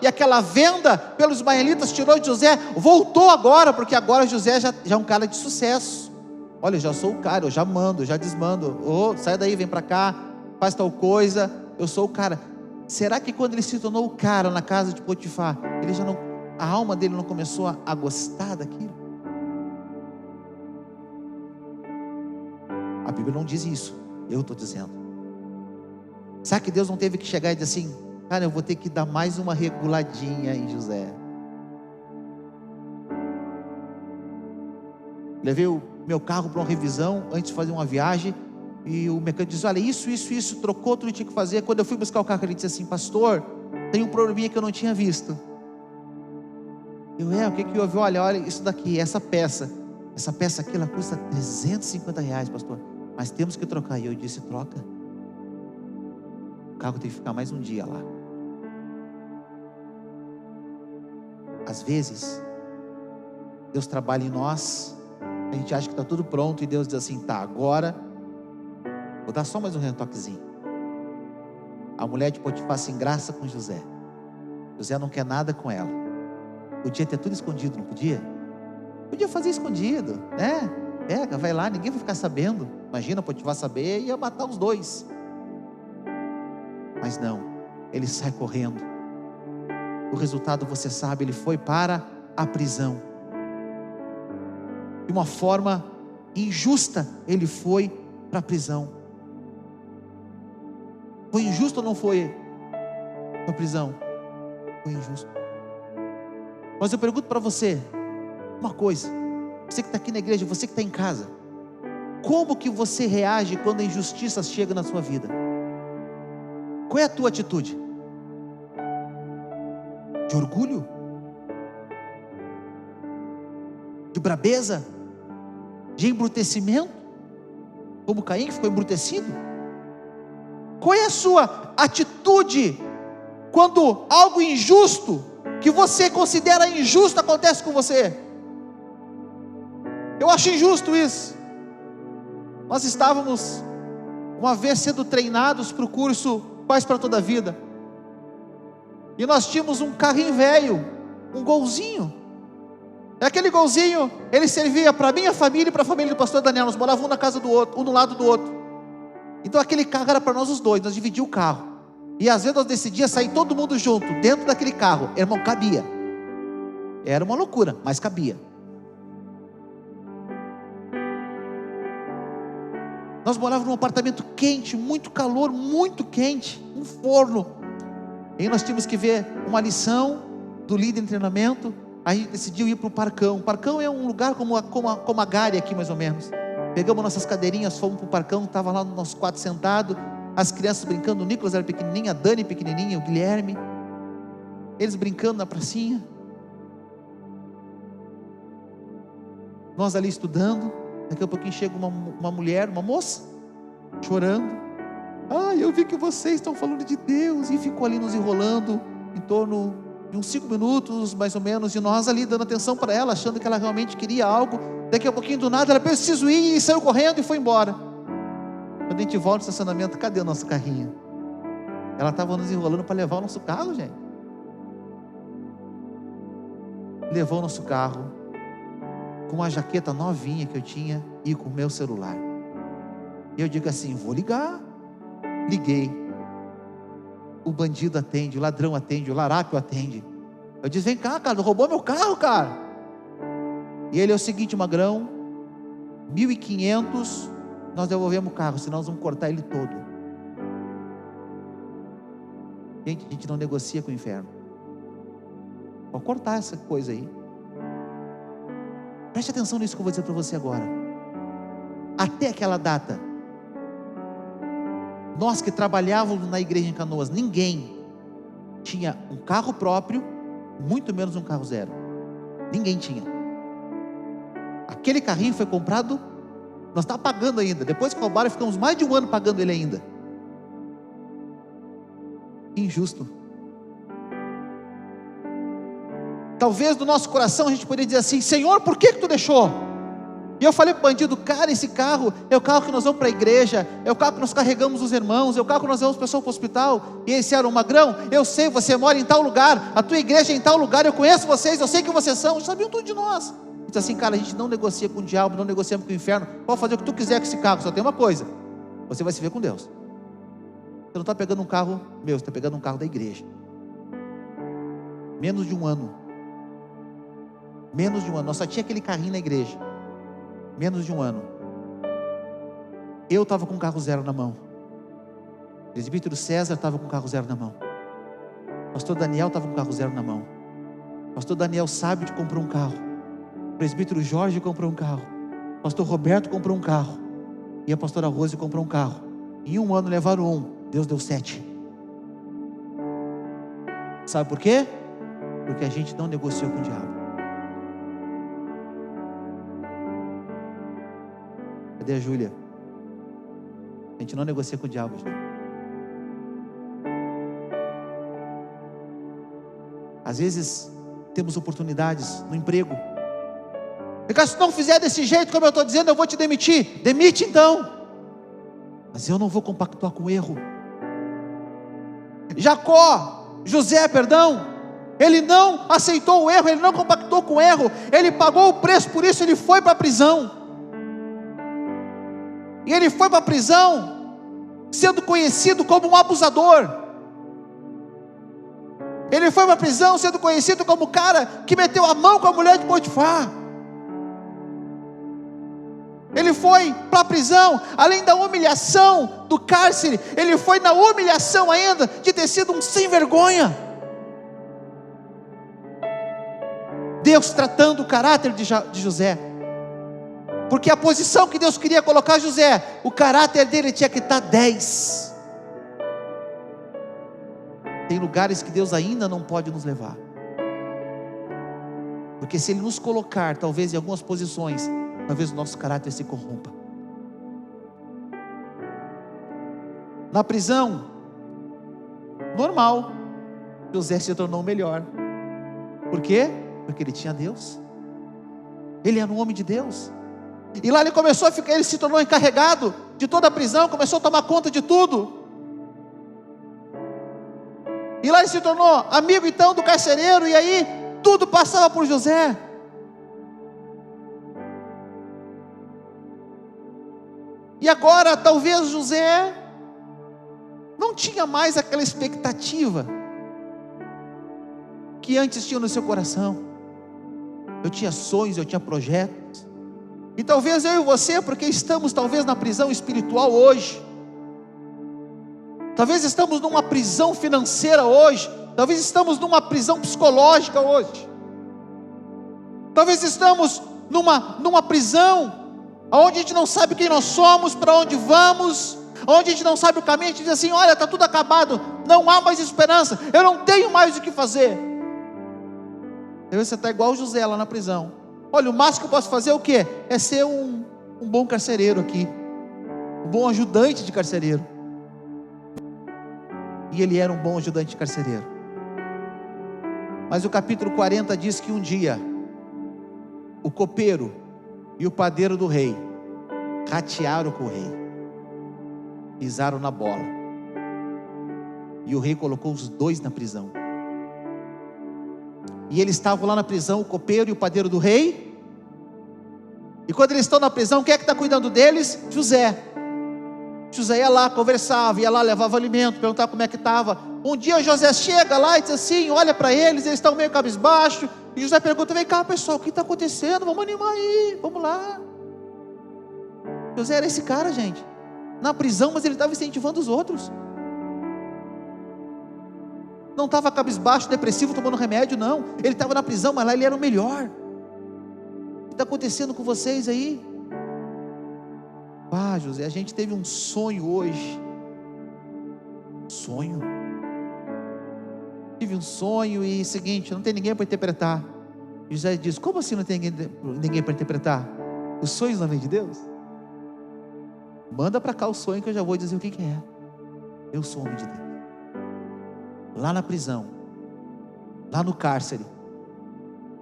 Speaker 1: aquela venda pelos ismaelitas tirou de José, voltou agora, porque agora José já é um cara de sucesso. Olha, eu já sou o cara, eu já mando, eu já desmando. Sai daí, vem para cá, faz tal coisa, eu sou o cara. Será que quando ele se tornou o cara na casa de Potifar, a alma dele não começou a gostar daquilo? A Bíblia não diz isso, eu estou dizendo. Será que Deus não teve que chegar e dizer assim: cara, eu vou ter que dar mais uma reguladinha em José? Levei o meu carro para uma revisão antes de fazer uma viagem, e o mecânico disse: olha, isso, trocou tudo que tinha que fazer. Quando eu fui buscar o carro, ele disse assim: pastor, tem um probleminha que eu não tinha visto. O que que houve? Olha isso daqui, essa peça aqui, ela custa R$350, pastor, mas temos que trocar. E eu disse: troca. O carro tem que ficar mais um dia lá. Às vezes Deus trabalha em nós, a gente acha que está tudo pronto, e Deus diz assim: tá, agora vou dar só mais um retoquezinho. A mulher de Potifar se engraça com José. José não quer nada com ela. Podia ter tudo escondido, não podia? Podia fazer escondido, né? Pega, vai lá, ninguém vai ficar sabendo. Imagina, Potifar saber, ia matar os dois. Mas não, ele sai correndo. O resultado você sabe, ele foi para a prisão. De uma forma injusta, ele foi para a prisão. Foi injusto ou não foi para a prisão? Foi injusto. Mas eu pergunto para você uma coisa, você que está aqui na igreja, você que está em casa, como que você reage quando a injustiça chega na sua vida? Qual é a tua atitude? De orgulho? De brabeza? De embrutecimento? Como Caim, que ficou embrutecido? Qual é a sua atitude quando algo injusto, que você considera injusto, acontece com você? Eu acho injusto isso. Nós estávamos uma vez sendo treinados para o curso Paz para Toda a Vida, e nós tínhamos um carrinho velho, um golzinho. Aquele golzinho, ele servia para a minha família e para a família do pastor Daniel. Nós morávamos um na casa do outro, um do lado do outro. Então aquele carro era para nós os dois, nós dividíamos o carro. E às vezes nós decidíamos sair todo mundo junto, dentro daquele carro. Irmão, cabia. Era uma loucura, mas cabia. Nós morávamos num apartamento quente, muito calor, muito quente, um forno. E aí nós tínhamos que ver uma lição do líder de treinamento. Aí a gente decidiu ir para o Parcão. O Parcão é um lugar como a Gare aqui, mais ou menos. Pegamos nossas cadeirinhas, fomos para o Parcão, estava lá nós 4 sentados, as crianças brincando, o Nicolas era pequenininho, a Dani pequenininha, o Guilherme, eles brincando na pracinha, nós ali estudando. Daqui a pouquinho chega uma mulher, uma moça, chorando. Eu vi que vocês estão falando de Deus, e ficou ali nos enrolando, em torno de uns 5 minutos, mais ou menos, e nós ali dando atenção para ela, achando que ela realmente queria algo. Daqui a pouquinho, do nada, ela preciso ir, e saiu correndo e foi embora. Quando a gente volta no estacionamento, cadê o nosso carrinho? Ela estava nos enrolando para levar o nosso carro, gente. Levou o nosso carro, com uma jaqueta novinha que eu tinha, e com o meu celular. E eu digo assim: vou ligar. Liguei. O bandido atende, o ladrão atende, o larápio atende. Eu disse: vem cá, cara, roubou meu carro, cara. E ele: é o seguinte, Magrão, 1.500, nós devolvemos o carro, senão nós vamos cortar ele todo. Gente, a gente não negocia com o inferno. Pode cortar essa coisa aí. Preste atenção nisso que eu vou dizer para você agora. Até aquela data, nós que trabalhávamos na igreja em Canoas, ninguém tinha um carro próprio, muito menos um carro zero. Ninguém tinha. Aquele carrinho foi comprado, nós estamos pagando ainda. Depois que roubaram, ficamos mais de um ano pagando ele ainda. Injusto. Talvez no nosso coração a gente poderia dizer assim: Senhor, por que tu deixou? E eu falei para o bandido: cara, esse carro é o carro que nós vamos para a igreja, é o carro que nós carregamos os irmãos, é o carro que nós levamos pessoas para o hospital. E esse era: Magrão, eu sei, você mora em tal lugar, a tua igreja é em tal lugar, eu conheço vocês, eu sei que vocês são. Eles sabiam tudo de nós. Diz assim: cara, a gente não negocia com o diabo, não negociamos com o inferno, pode fazer o que tu quiser com esse carro, só tem uma coisa: você vai se ver com Deus. Você não está pegando um carro meu, você está pegando um carro da igreja. Menos de um ano, nós só tinha aquele carrinho na igreja. Menos de um ano, eu estava com um carro zero na mão, o presbítero César estava com um carro zero na mão, o pastor Daniel estava com um carro zero na mão, o pastor Daniel Sábio comprou um carro, o presbítero Jorge comprou um carro, o pastor Roberto comprou um carro, e a pastora Rose comprou um carro. Em um ano levaram um, Deus deu 7. Sabe por quê? Porque a gente não negociou com o diabo. Cadê a Júlia? A gente não negocia com o diabo, Júlia. Às vezes temos oportunidades no emprego. Se tu não fizer desse jeito como eu estou dizendo, eu vou te demitir. Demite então. Mas eu não vou compactuar com o erro. José, ele não aceitou o erro, ele não compactou com o erro, ele pagou o preço, por isso ele foi para a prisão. E ele foi para a prisão sendo conhecido como um abusador. Ele foi para a prisão sendo conhecido como o cara que meteu a mão com a mulher de Potifar. Ele foi para a prisão, além da humilhação do cárcere, ele foi na humilhação ainda de ter sido um sem vergonha. Deus tratando o caráter de José, porque a posição que Deus queria colocar José, o caráter dele tinha que estar 10. Tem lugares que Deus ainda não pode nos levar, porque se Ele nos colocar talvez em algumas posições, talvez o nosso caráter se corrompa. Na prisão, normal, José se tornou melhor. Por quê? Porque ele tinha Deus. Ele era um homem de Deus. E lá ele começou a ficar, ele se tornou encarregado de toda a prisão, começou a tomar conta de tudo. E lá ele se tornou amigo então do carcereiro, e aí tudo passava por José. E agora talvez José não tinha mais aquela expectativa que antes tinha no seu coração. Eu tinha sonhos, eu tinha projetos. E talvez eu e você, porque estamos talvez na prisão espiritual hoje, talvez estamos numa prisão financeira hoje, talvez estamos numa prisão psicológica hoje, talvez estamos numa prisão onde a gente não sabe quem nós somos, para onde vamos, onde a gente não sabe o caminho. A gente diz assim: olha, está tudo acabado, não há mais esperança, eu não tenho mais o que fazer. Talvez você está igual José lá na prisão. Olha, o máximo que eu posso fazer é o quê? É ser um bom carcereiro aqui, um bom ajudante de carcereiro. E ele era um bom ajudante de carcereiro. Mas o capítulo 40 diz que um dia o copeiro e o padeiro do rei ratearam com o rei, pisaram na bola, e o rei colocou os dois na prisão. E eles estavam lá na prisão, o copeiro e o padeiro do rei. E quando eles estão na prisão, quem é que está cuidando deles? José. José ia lá, conversava, ia lá, levava alimento, perguntava como é que estava. Um dia José chega lá e diz assim, olha para eles estão meio cabisbaixo, e José pergunta: vem cá pessoal, o que está acontecendo? Vamos animar aí, vamos lá. José era esse cara, gente, na prisão, mas ele estava incentivando os outros. Não estava cabisbaixo, depressivo, tomando remédio, não. Ele estava na prisão, mas lá ele era o melhor. O que está acontecendo com vocês aí? Ah, José, a gente teve um sonho hoje. Sonho? Tive um sonho e seguinte, não tem ninguém para interpretar. José diz: como assim não tem ninguém para interpretar? Os sonhos não vêm de Deus? Manda para cá o sonho que eu já vou dizer o que é. Eu sou homem de Deus. Lá na prisão, lá no cárcere,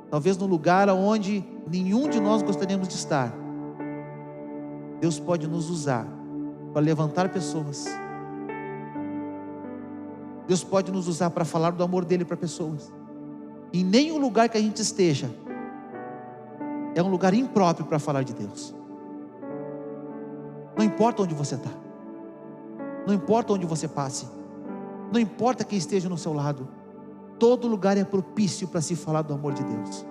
Speaker 1: talvez no lugar onde nenhum de nós gostaríamos de estar, Deus pode nos usar para levantar pessoas. Deus pode nos usar para falar do amor dele para pessoas. Em nenhum lugar que a gente esteja é um lugar impróprio para falar de Deus. Não importa onde você está, não importa onde você passe, não importa quem esteja no seu lado, todo lugar é propício para se falar do amor de Deus.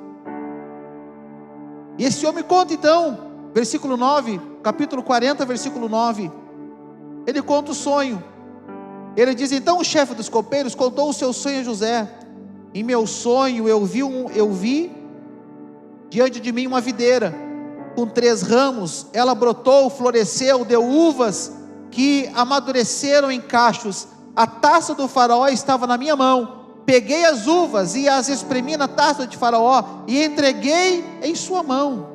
Speaker 1: E esse homem conta então, versículo 9, capítulo 40, versículo 9, ele conta o sonho. Ele diz: então o chefe dos copeiros contou o seu sonho a José. Em meu sonho eu vi diante de mim uma videira com 3 ramos, ela brotou, floresceu, deu uvas que amadureceram em cachos. A taça do faraó estava na minha mão, peguei as uvas e as espremi na taça de faraó e entreguei em sua mão.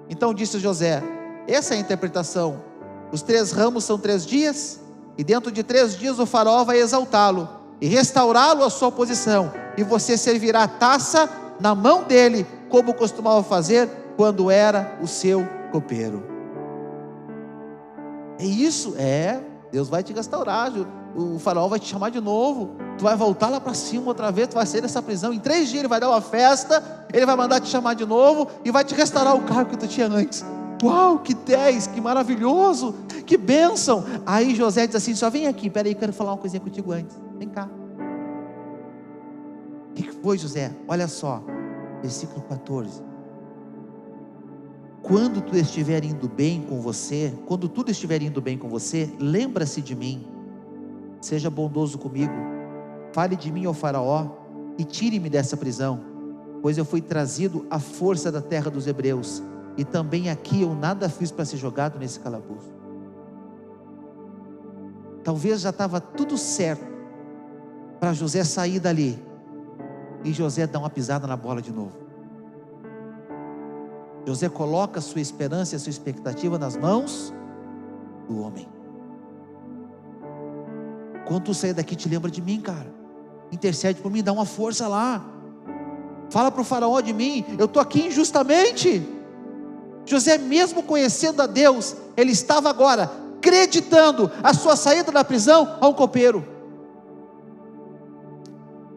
Speaker 1: Então disse José: essa é a interpretação, os 3 ramos são 3 dias, e dentro de 3 dias o faraó vai exaltá-lo e restaurá-lo à sua posição, e você servirá a taça na mão dele, como costumava fazer quando era o seu copeiro. É isso, Deus vai te restaurar, o faraó vai te chamar de novo, tu vai voltar lá para cima outra vez, tu vai sair dessa prisão, em 3 dias ele vai dar uma festa, ele vai mandar te chamar de novo, e vai te restaurar o cargo que tu tinha antes. Uau, que 10, que maravilhoso, que bênção. Aí José diz assim: só vem aqui, peraí, quero falar uma coisinha contigo antes, vem cá. O que foi, José? Olha só, versículo 14. Quando tu estiver indo bem com você, quando tudo estiver indo bem com você, lembra-se de mim, seja bondoso comigo, fale de mim ao faraó e tire-me dessa prisão, pois eu fui trazido à força da terra dos hebreus, e também aqui eu nada fiz para ser jogado nesse calabouço. Talvez já estava tudo certo para José sair dali, e José dá uma pisada na bola de novo. José coloca a sua esperança e a sua expectativa nas mãos do homem. Quando tu sair daqui, te lembra de mim, cara, intercede por mim, dá uma força lá, fala para o faraó de mim, eu estou aqui injustamente. José, mesmo conhecendo a Deus, ele estava agora acreditando a sua saída da prisão a um copeiro.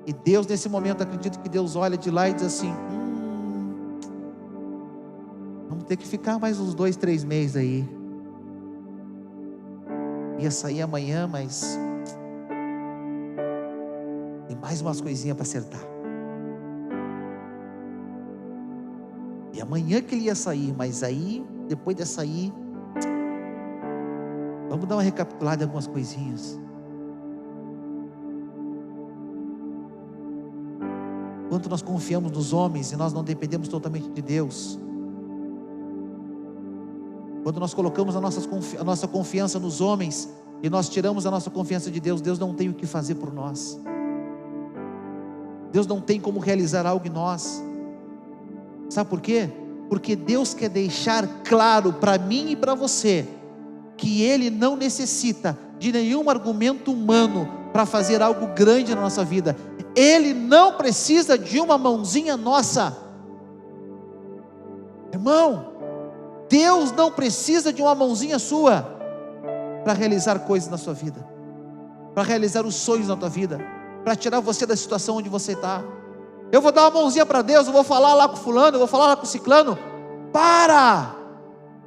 Speaker 1: E Deus, nesse momento, acredito que Deus olha de lá e diz assim: vamos ter que ficar mais uns 2, 3 meses aí. Ia sair amanhã, mas tem mais umas coisinhas para acertar. E amanhã que ele ia sair, mas aí, depois de sair, vamos dar uma recapitulada em algumas coisinhas. Quanto nós confiamos nos homens e nós não dependemos totalmente de Deus. Quando nós colocamos a nossa confiança nos homens e nós tiramos a nossa confiança de Deus, Deus não tem o que fazer por nós. Deus não tem como realizar algo em nós. Sabe por quê? Porque Deus quer deixar claro para mim e para você que Ele não necessita de nenhum argumento humano para fazer algo grande na nossa vida. Ele não precisa de uma mãozinha nossa. Irmão, Deus não precisa de uma mãozinha sua para realizar coisas na sua vida, para realizar os sonhos na tua vida, para tirar você da situação onde você está. Eu vou dar uma mãozinha para Deus, eu vou falar lá com fulano, eu vou falar lá com ciclano. Para!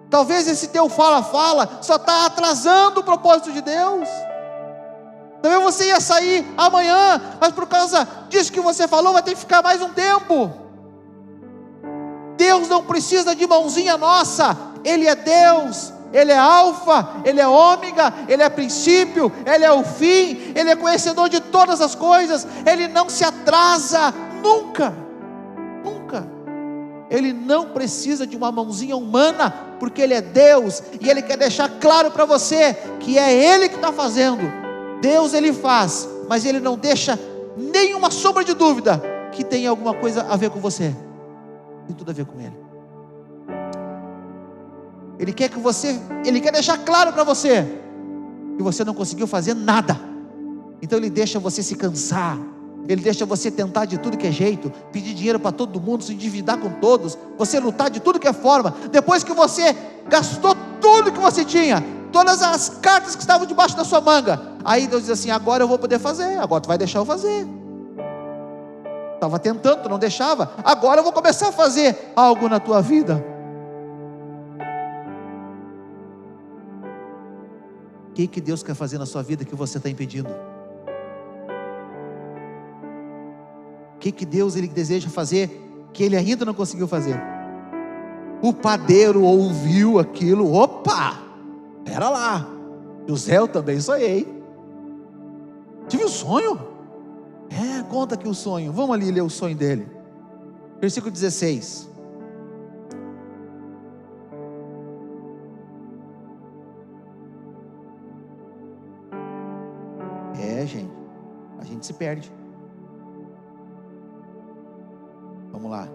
Speaker 1: Talvez esse teu fala só está atrasando o propósito de Deus. Talvez você ia sair amanhã, mas por causa disso que você falou, vai ter que ficar mais um tempo. Deus não precisa de mãozinha nossa. Ele é Deus, Ele é alfa, Ele é ômega, Ele é princípio, Ele é o fim, Ele é conhecedor de todas as coisas. Ele não se atrasa, nunca. Ele não precisa de uma mãozinha humana, porque Ele é Deus, e Ele quer deixar claro para você, que é Ele que está fazendo. Deus Ele faz, mas Ele não deixa nenhuma sombra de dúvida, que tenha alguma coisa a ver com você. tem tudo a ver com Ele. Ele quer deixar claro para você que você não conseguiu fazer nada. Então Ele deixa você se cansar, Ele deixa você tentar de tudo que é jeito, pedir dinheiro para todo mundo, se endividar com todos, você lutar de tudo que é forma. Depois que você gastou tudo que você tinha, todas as cartas que estavam debaixo da sua manga, aí Deus diz assim: agora eu vou poder fazer, agora tu vai deixar eu fazer. Estava tentando, tu não deixava, agora eu vou começar a fazer algo na tua vida. O que Deus quer fazer na sua vida que você está impedindo? O que Deus Ele deseja fazer que Ele ainda não conseguiu fazer? O padeiro ouviu aquilo. Opa, espera lá, José, eu também sonhei, tive um sonho. Conta aqui o sonho. Vamos ali ler o sonho dele. Versículo 16. Gente, a gente se perde. Vamos lá.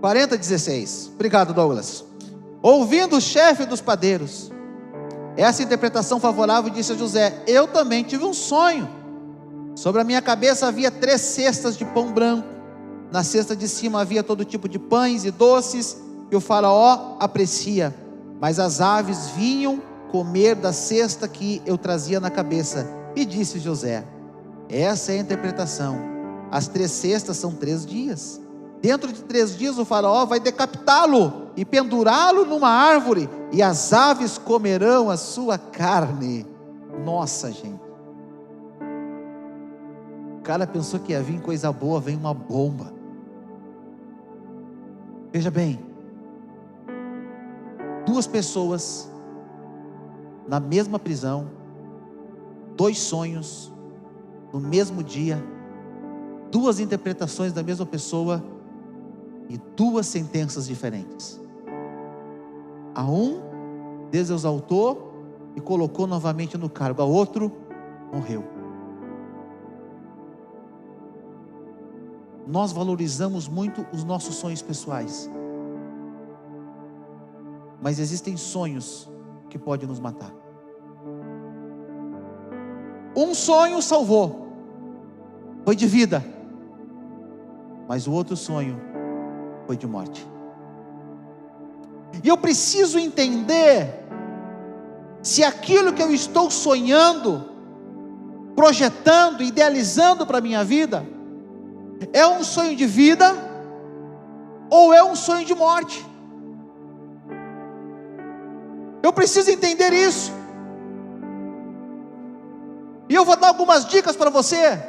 Speaker 1: 40:16. Obrigado, Douglas. Ouvindo o chefe dos padeiros essa interpretação favorável, disse a José: eu também tive um sonho. Sobre a minha cabeça havia 3 cestas de pão branco. Na cesta de cima havia todo tipo de pães e doces que o faraó aprecia, mas as aves vinham comer da cesta que eu trazia na cabeça. E disse José: essa é a interpretação. As 3 cestas são 3 dias. Dentro de 3 dias o faraó vai decapitá-lo e pendurá-lo numa árvore, e as aves comerão a sua carne. Nossa, gente, o cara pensou que ia vir coisa boa, vem uma bomba. Veja bem, 2 pessoas na mesma prisão, 2 sonhos no mesmo dia, 2 interpretações da mesma pessoa e 2 sentenças diferentes. A um, Deus exaltou e colocou novamente no cargo, a outro, morreu. Nós valorizamos muito os nossos sonhos pessoais, mas existem sonhos que podem nos matar. Um sonho salvou, foi de vida, mas o outro sonho foi de morte. E eu preciso entender se aquilo que eu estou sonhando, projetando, idealizando para a minha vida, é um sonho de vida ou é um sonho de morte. Eu preciso entender isso. E eu vou dar algumas dicas para você.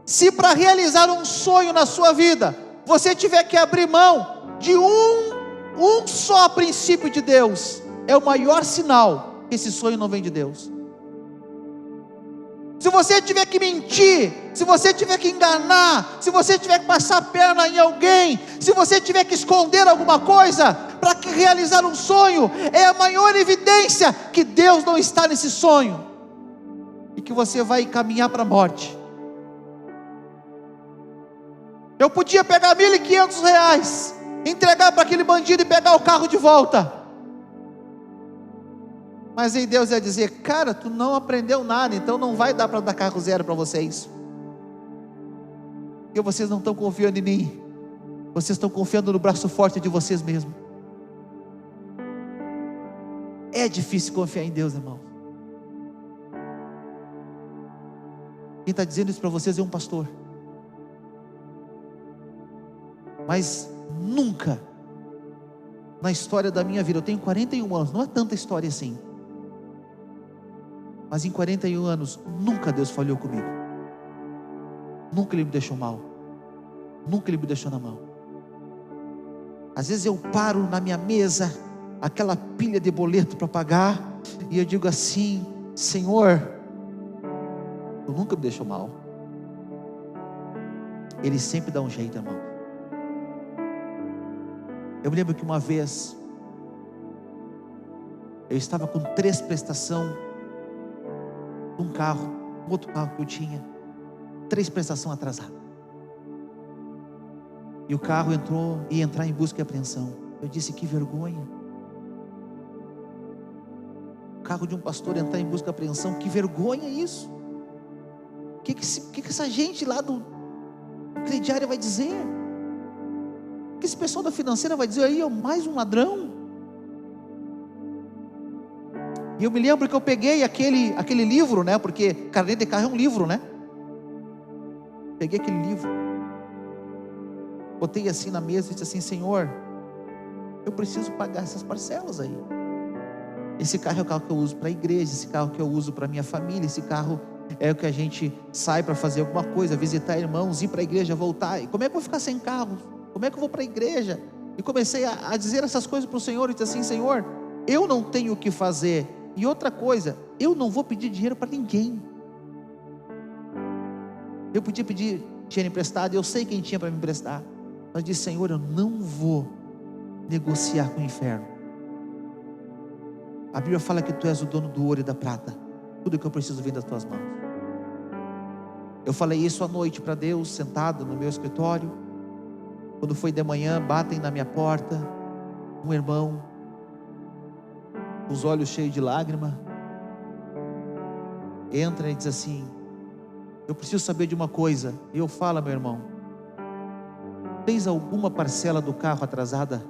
Speaker 1: Se para realizar um sonho na sua vida, você tiver que abrir mão de um só princípio de Deus, é o maior sinal que esse sonho não vem de Deus. Se você tiver que mentir, se você tiver que enganar, se você tiver que passar a perna em alguém, se você tiver que esconder alguma coisa para realizar um sonho, é a maior evidência que Deus não está nesse sonho e que você vai caminhar para a morte. Eu podia pegar R$1.500, entregar para aquele bandido e pegar o carro de volta, mas aí Deus ia dizer: cara, tu não aprendeu nada, então não vai dar para dar carro zero para vocês, porque vocês não estão confiando em mim, vocês estão confiando no braço forte de vocês mesmos. É difícil confiar em Deus, irmão. Quem está dizendo isso para vocês é um pastor. Mas nunca na história da minha vida, eu tenho 41 anos, não é tanta história assim, mas em 41 anos, nunca Deus falhou comigo. Nunca Ele me deixou mal, nunca Ele me deixou na mão. Às vezes eu paro na minha mesa, aquela pilha de boleto para pagar, e eu digo assim: Senhor, Tu nunca me deixou mal. Ele sempre dá um jeito, irmão. Eu me lembro que uma vez eu estava com 3 prestações de um carro, um outro carro que eu tinha, 3 prestações atrasadas. E o carro ia entrar em busca e apreensão. Eu disse: que vergonha. O carro de um pastor entrar em busca e apreensão, que vergonha isso. O que essa gente lá do crediário vai dizer? O que esse pessoal da financeira vai dizer? Aí, mais um ladrão. E eu me lembro que eu peguei aquele livro, né? Porque carnê de carro é um livro, né? Peguei aquele livro, botei assim na mesa e disse assim: Senhor, eu preciso pagar essas parcelas aí. Esse carro é o carro que eu uso para a igreja, esse carro que eu uso para a minha família, esse carro é o que a gente sai para fazer alguma coisa, visitar irmãos, ir para a igreja, voltar. E como é que eu vou ficar sem carro? Como é que eu vou para a igreja? E comecei a dizer essas coisas para o Senhor, e disse assim: Senhor, eu não tenho o que fazer. E outra coisa, eu não vou pedir dinheiro para ninguém. Eu podia pedir dinheiro emprestado, eu sei quem tinha para me emprestar, mas disse: Senhor, eu não vou negociar com o inferno. A Bíblia fala que Tu és o dono do ouro e da prata, tudo que eu preciso vem das Tuas mãos. Eu falei isso à noite para Deus, sentado no meu escritório. Quando foi de manhã, batem na minha porta, um irmão, os olhos cheios de lágrima, entra e diz assim: eu preciso saber de uma coisa. E eu falo: meu irmão, tens alguma parcela do carro atrasada?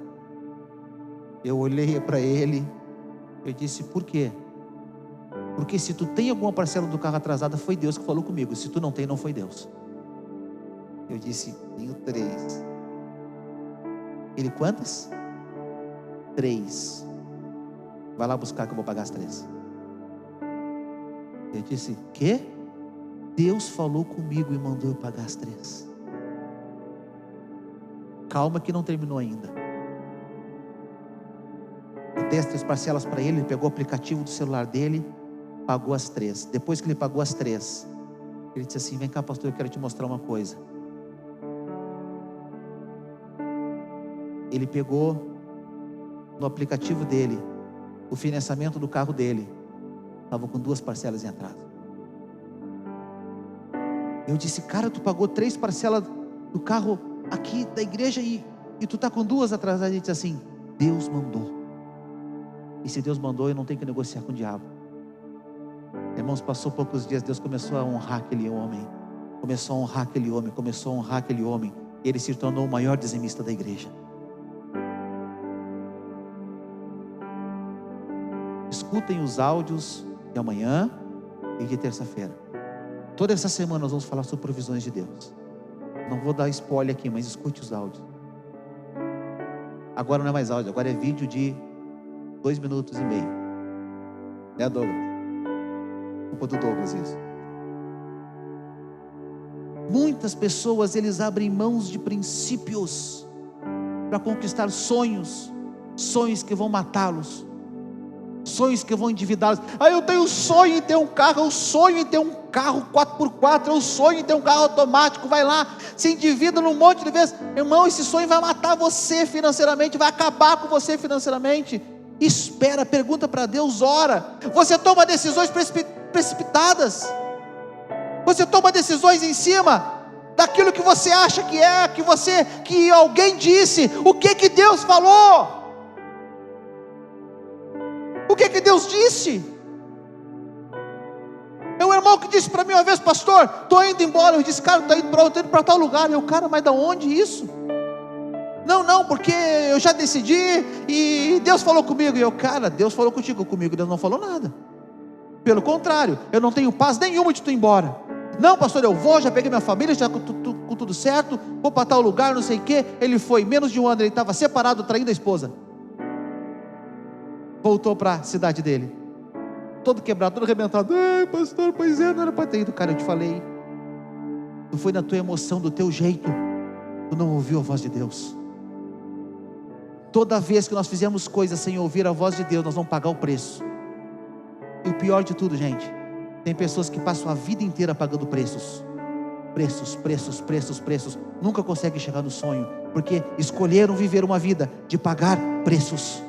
Speaker 1: Eu olhei para ele, eu disse: por quê? Porque se tu tem alguma parcela do carro atrasada, foi Deus que falou comigo. Se tu não tem, não foi Deus. Eu disse: tenho 3. Ele: quantas? 3. Vai lá buscar que eu vou pagar as 3. Eu disse: quê? Deus falou comigo e mandou eu pagar as 3. Calma que não terminou ainda. Eu dei as 3 parcelas para ele. Ele pegou o aplicativo do celular dele, pagou as 3. Depois que ele pagou as 3, ele disse assim: vem cá, pastor, eu quero te mostrar uma coisa. Ele pegou no aplicativo dele o financiamento do carro dele, estava com 2 parcelas em atraso. Eu disse: cara, tu pagou 3 parcelas do carro aqui da igreja e tu está com 2 atrasadas. Ele disse assim: Deus mandou. E se Deus mandou, eu não tenho que negociar com o diabo. Irmãos, passou poucos dias, Deus começou a honrar aquele homem. Começou a honrar aquele homem, começou a honrar aquele homem. E ele se tornou o maior dizimista da igreja. Escutem os áudios de amanhã e de terça-feira. Toda essa semana nós vamos falar sobre provisões de Deus. Não vou dar spoiler aqui, mas escute os áudios. Agora não é mais áudio, agora é vídeo de 2 minutos e meio. Né, Douglas? Culpa do Douglas isso. Muitas pessoas, eles abrem mãos de princípios para conquistar sonhos que vão matá-los, sonhos que vão endividá-los. Eu tenho sonho em ter um carro, eu sonho em ter um carro 4x4, eu sonho em ter um carro automático. Vai lá, se endivida num monte de vezes. Irmão, esse sonho vai matar você financeiramente, vai acabar com você financeiramente. Espera, pergunta para Deus, ora. Você toma decisões precipitadas, você toma decisões em cima daquilo que você acha que é, que alguém disse. O que Deus falou? O que Deus disse? É um irmão que disse para mim uma vez: pastor, estou indo embora. Eu disse: cara, estou indo para tal lugar. Eu: cara, mas da onde isso? Não, porque eu já decidi e Deus falou comigo. E eu: cara, Deus falou comigo, Deus não falou nada. Pelo contrário, eu não tenho paz nenhuma de tu ir embora. Não, pastor, eu vou, já peguei minha família, já com tudo certo, vou para tal lugar, não sei o que. Ele foi, menos de um ano ele estava separado, traindo a esposa. Voltou para a cidade dele, todo quebrado, todo arrebentado. Ai, pastor, pois é, não era para ter ido. Cara, eu te falei, não foi na tua emoção, do teu jeito, tu não ouviu a voz de Deus. Toda vez que nós fizermos coisas sem ouvir a voz de Deus, nós vamos pagar o preço. E o pior de tudo, gente, tem pessoas que passam a vida inteira pagando preços, nunca conseguem chegar no sonho, porque escolheram viver uma vida de pagar preços.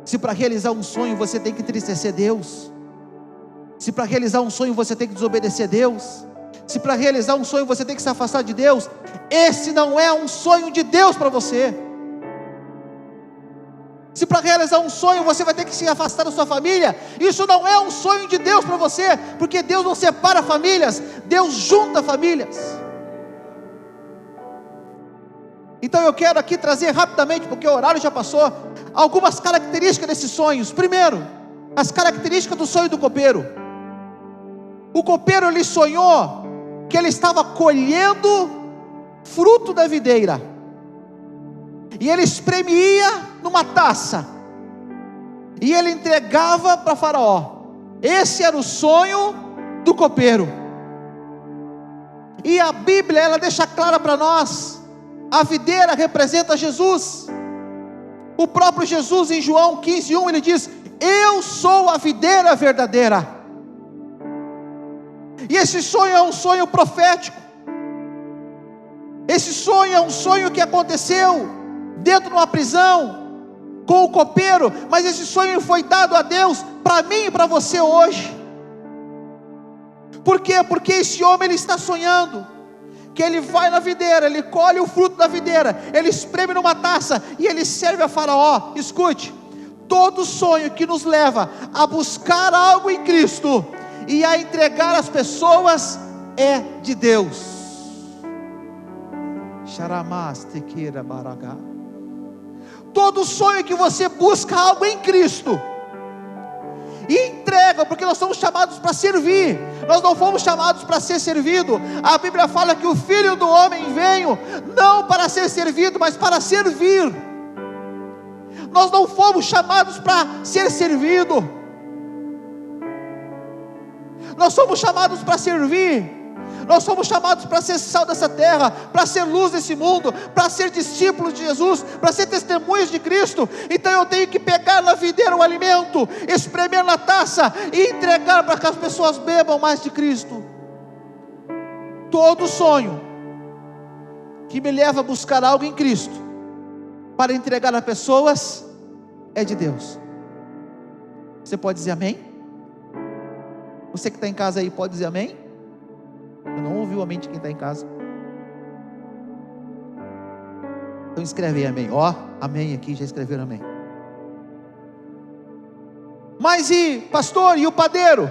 Speaker 1: Se para realizar um sonho você tem que entristecer Deus, se para realizar um sonho você tem que desobedecer Deus, Se para realizar um sonho você tem que se afastar de Deus, esse não é um sonho de Deus para você. Se para realizar um sonho você vai ter que se afastar da sua família, isso não é um sonho de Deus para você, porque Deus não separa famílias, Deus junta famílias. Então eu quero aqui trazer rapidamente, porque o horário já passou, algumas características desses sonhos. Primeiro, as características do sonho do copeiro. O copeiro, ele sonhou que ele estava colhendo fruto da videira, e ele espremia numa taça, e ele entregava para Faraó. Esse era o sonho do copeiro. E a Bíblia, ela deixa clara para nós, a videira representa Jesus. O próprio Jesus, em João 15:1, ele diz: eu sou a videira verdadeira. E esse sonho é um sonho profético. Esse sonho é um sonho que aconteceu dentro de uma prisão, com o copeiro, mas esse sonho foi dado a Deus, para mim e para você hoje. Por quê? Porque esse homem, ele está sonhando, que ele vai na videira, ele colhe o fruto da videira, ele espreme numa taça, e ele serve a Faraó. Escute, todo sonho que nos leva a buscar algo em Cristo, e a entregar às pessoas, é de Deus. Todo sonho que você busca algo em Cristo, e entrega, porque nós somos chamados para servir, nós não fomos chamados para ser servido. A Bíblia fala que o Filho do Homem veio, não para ser servido, mas para servir. Nós não fomos chamados para ser servido, nós somos chamados para servir. Nós somos chamados para ser sal dessa terra, para ser luz desse mundo, para ser discípulos de Jesus, para ser testemunhas de Cristo. Então eu tenho que pegar na videira o alimento, espremer na taça e entregar para que as pessoas bebam mais de Cristo. Todo sonho que me leva a buscar algo em Cristo, para entregar a pessoas, é de Deus. Você pode dizer amém? Você que está em casa aí, pode dizer amém? Eu não ouvi o amém de quem está em casa. Então escreve aí amém. Ó, amém aqui, já escreveram amém. Mas e pastor, e o padeiro?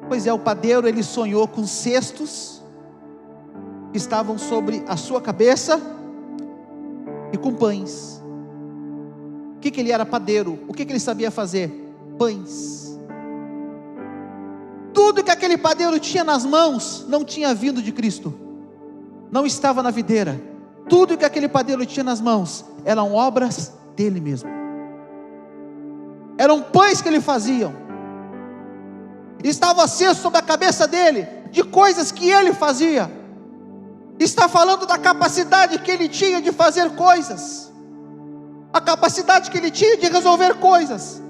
Speaker 1: Pois é, o padeiro, ele sonhou com cestos que estavam sobre a sua cabeça e com pães. O que ele era padeiro? O que ele sabia fazer? Pães. Tudo que aquele padeiro tinha nas mãos não tinha vindo de Cristo, não estava na videira. Tudo que aquele padeiro tinha nas mãos eram obras dele mesmo, eram pães que ele fazia. Estava aceso sobre a cabeça dele de coisas que ele fazia. Está falando da capacidade que ele tinha de fazer coisas, a capacidade que ele tinha de resolver coisas,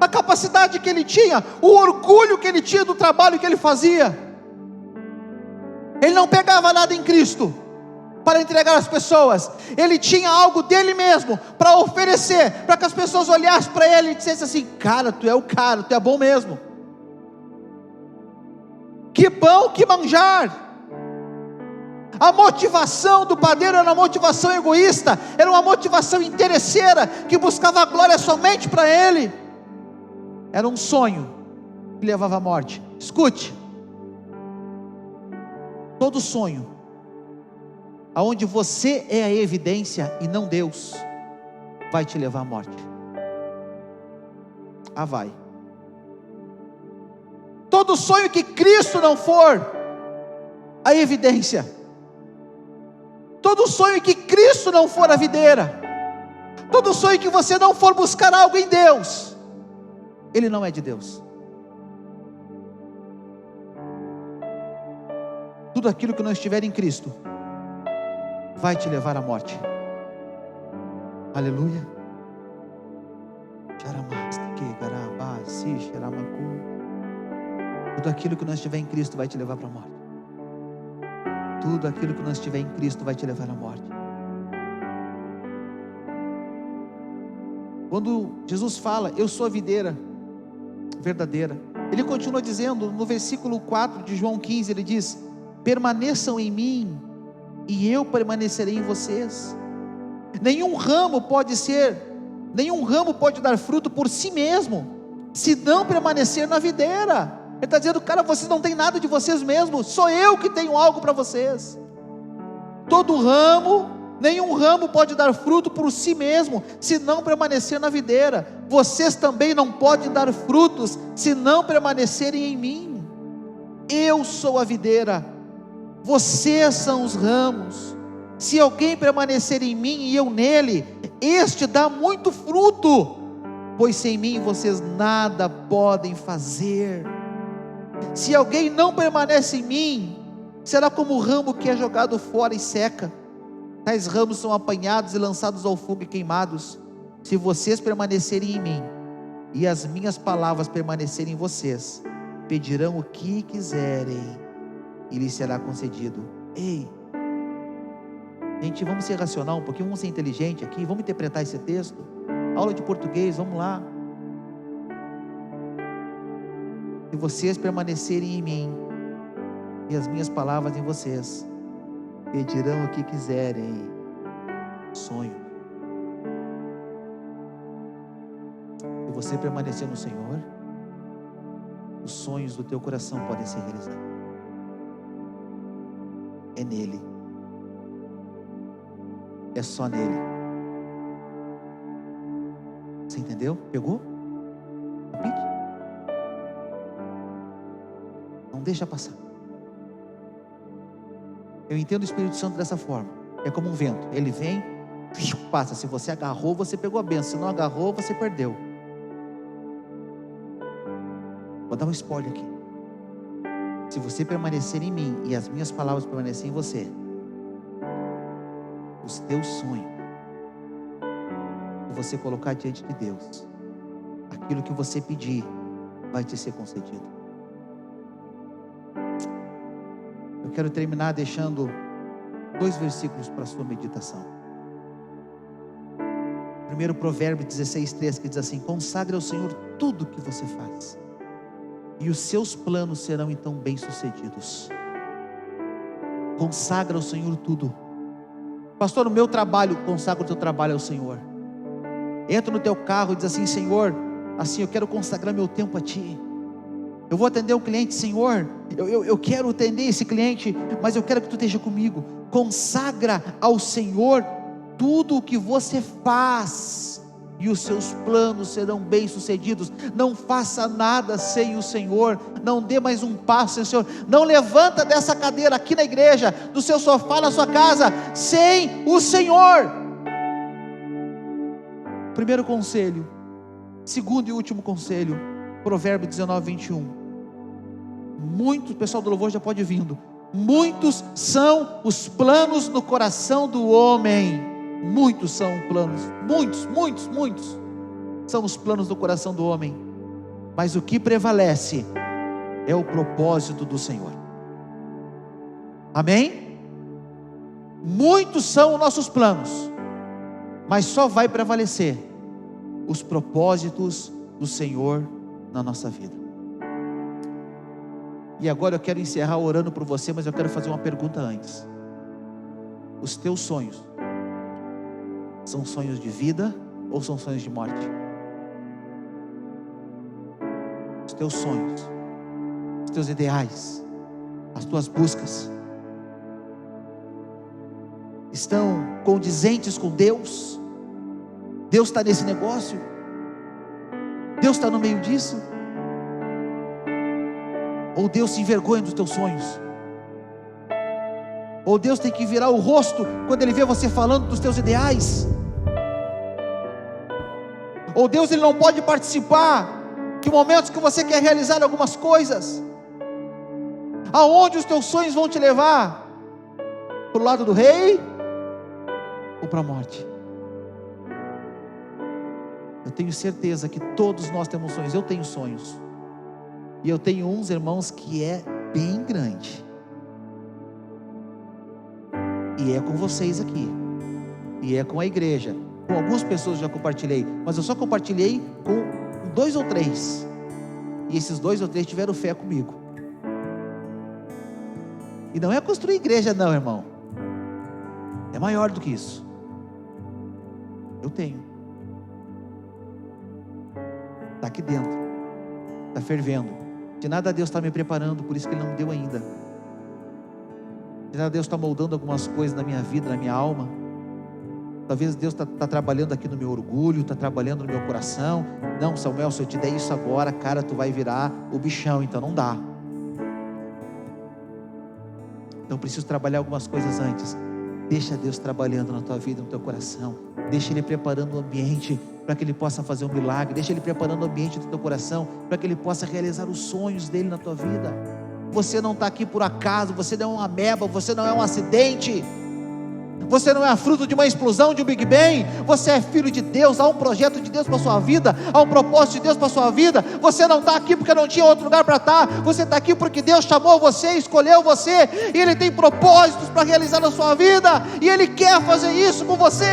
Speaker 1: a capacidade que ele tinha, o orgulho que ele tinha do trabalho que ele fazia. Ele não pegava nada em Cristo para entregar às pessoas, ele tinha algo dele mesmo para oferecer, para que as pessoas olhassem para ele e dissessem assim: cara, tu é o cara, tu é bom mesmo. Que pão, que manjar. A motivação do padeiro era uma motivação egoísta, era uma motivação interesseira, que buscava a glória somente para ele. Era um sonho que levava à morte. Escute, todo sonho aonde você é a evidência e não Deus, vai te levar à morte. Vai. Todo sonho que Cristo não for a evidência, todo sonho que Cristo não for a videira, todo sonho que você não for buscar algo em Deus, ele não é de Deus. Tudo aquilo que não estiver em Cristo vai te levar à morte. Aleluia. Tudo aquilo que não estiver em Cristo vai te levar para a morte. Tudo aquilo que não estiver em Cristo vai te levar à morte. Quando Jesus fala: eu sou a videira verdadeira, Ele continua dizendo, no versículo 4 de João 15, ele diz: permaneçam em mim, e eu permanecerei em vocês. Nenhum ramo pode dar fruto por si mesmo, se não permanecer na videira. Ele está dizendo: cara, vocês não têm nada de vocês mesmos, sou eu que tenho algo para vocês. Nenhum ramo pode dar fruto por si mesmo, se não permanecer na videira. Vocês também não podem dar frutos, se não permanecerem em mim. Eu sou a videira, vocês são os ramos. Se alguém permanecer em mim e eu nele, este dá muito fruto, pois sem mim vocês nada podem fazer. Se alguém não permanece em mim, será como o ramo que é jogado fora e seca. Tais ramos são apanhados e lançados ao fogo e queimados. Se vocês permanecerem em mim, e as minhas palavras permanecerem em vocês, pedirão o que quiserem, e lhes será concedido. Ei, gente, vamos ser racional um pouquinho, vamos ser inteligente aqui, vamos interpretar esse texto. Aula de português, vamos lá. Se vocês permanecerem em mim, e as minhas palavras em vocês, pedirão o que quiserem. Sonho. Se você permanecer no Senhor, os sonhos do teu coração podem ser realizados. É nele, é só nele. Você entendeu? Pegou? Repite. Não deixa passar. Eu entendo o Espírito Santo dessa forma. É como um vento, ele vem, passa. Se você agarrou, você pegou a bênção. Se não agarrou, você perdeu. Vou dar um spoiler aqui. Se você permanecer em mim e as minhas palavras permanecerem em você, os teus sonhos, se você colocar diante de Deus, aquilo que você pedir vai te ser concedido. Eu quero terminar deixando 2 versículos para a sua meditação. Primeiro, Provérbios 16:3, que diz assim: consagre ao Senhor tudo que você faz, e os seus planos serão então bem-sucedidos. Consagra ao Senhor tudo. Pastor, no meu trabalho, consagra o teu trabalho ao Senhor. Entra no teu carro e diz assim: Senhor, assim eu quero consagrar meu tempo a Ti. Eu vou atender o cliente, Senhor, eu quero atender esse cliente, mas eu quero que Tu esteja comigo. Consagra ao Senhor tudo o que você faz, e os seus planos serão bem-sucedidos. Não faça nada sem o Senhor. Não dê mais um passo sem o Senhor. Não levanta dessa cadeira aqui na igreja, do seu sofá na sua casa, sem o Senhor. Primeiro conselho. Segundo e último conselho, Provérbios 19:21. O pessoal do louvor já pode ir vindo. Muitos são os planos no coração do homem. Muitos são planos, muitos são os planos do coração do homem, mas o que prevalece é o propósito do Senhor. Amém? Muitos são os nossos planos, mas só vai prevalecer os propósitos do Senhor na nossa vida. E agora eu quero encerrar orando por você, mas eu quero fazer uma pergunta antes. Os teus sonhos são sonhos de vida ou são sonhos de morte? Os teus sonhos, os teus ideais, as tuas buscas estão condizentes com Deus? Deus está nesse negócio? Deus está no meio disso? Ou Deus se envergonha dos teus sonhos? Ou Deus tem que virar o rosto quando Ele vê você falando dos teus ideais? Ou Deus Ele não pode participar de momentos que você quer realizar algumas coisas? Aonde os teus sonhos vão te levar? Para o lado do rei ou para a morte? Eu tenho certeza que todos nós temos sonhos. Eu tenho sonhos, e eu tenho uns irmãos que é bem grande, e é com vocês aqui, e é com a igreja. Com algumas pessoas eu já compartilhei, mas eu só compartilhei com 2 ou 3, E esses 2 ou 3 tiveram fé comigo. E não é construir igreja não, irmão. É maior do que isso. Eu tenho. Está aqui dentro. Está fervendo. De nada Deus está me preparando, por isso que Ele não me deu ainda. De nada Deus está moldando algumas coisas na minha vida, na minha alma. Talvez Deus está trabalhando aqui no meu orgulho, está trabalhando no meu coração. Não, Samuel, se eu te der isso agora, cara, tu vai virar o bichão, então não dá. Então preciso trabalhar algumas coisas antes. Deixa Deus trabalhando na tua vida, no teu coração. Deixa Ele preparando o ambiente para que Ele possa fazer um milagre. Deixa Ele preparando o ambiente do teu coração para que Ele possa realizar os sonhos dEle na tua vida. Você não está aqui por acaso, você não é uma ameba, você não é um acidente. Você não é fruto de uma explosão, de um Big Bang. Você é filho de Deus. Há um projeto de Deus para a sua vida. Há um propósito de Deus para a sua vida. Você não está aqui porque não tinha outro lugar para estar. Você está aqui porque Deus chamou você, escolheu você. E Ele tem propósitos para realizar na sua vida. E Ele quer fazer isso com você.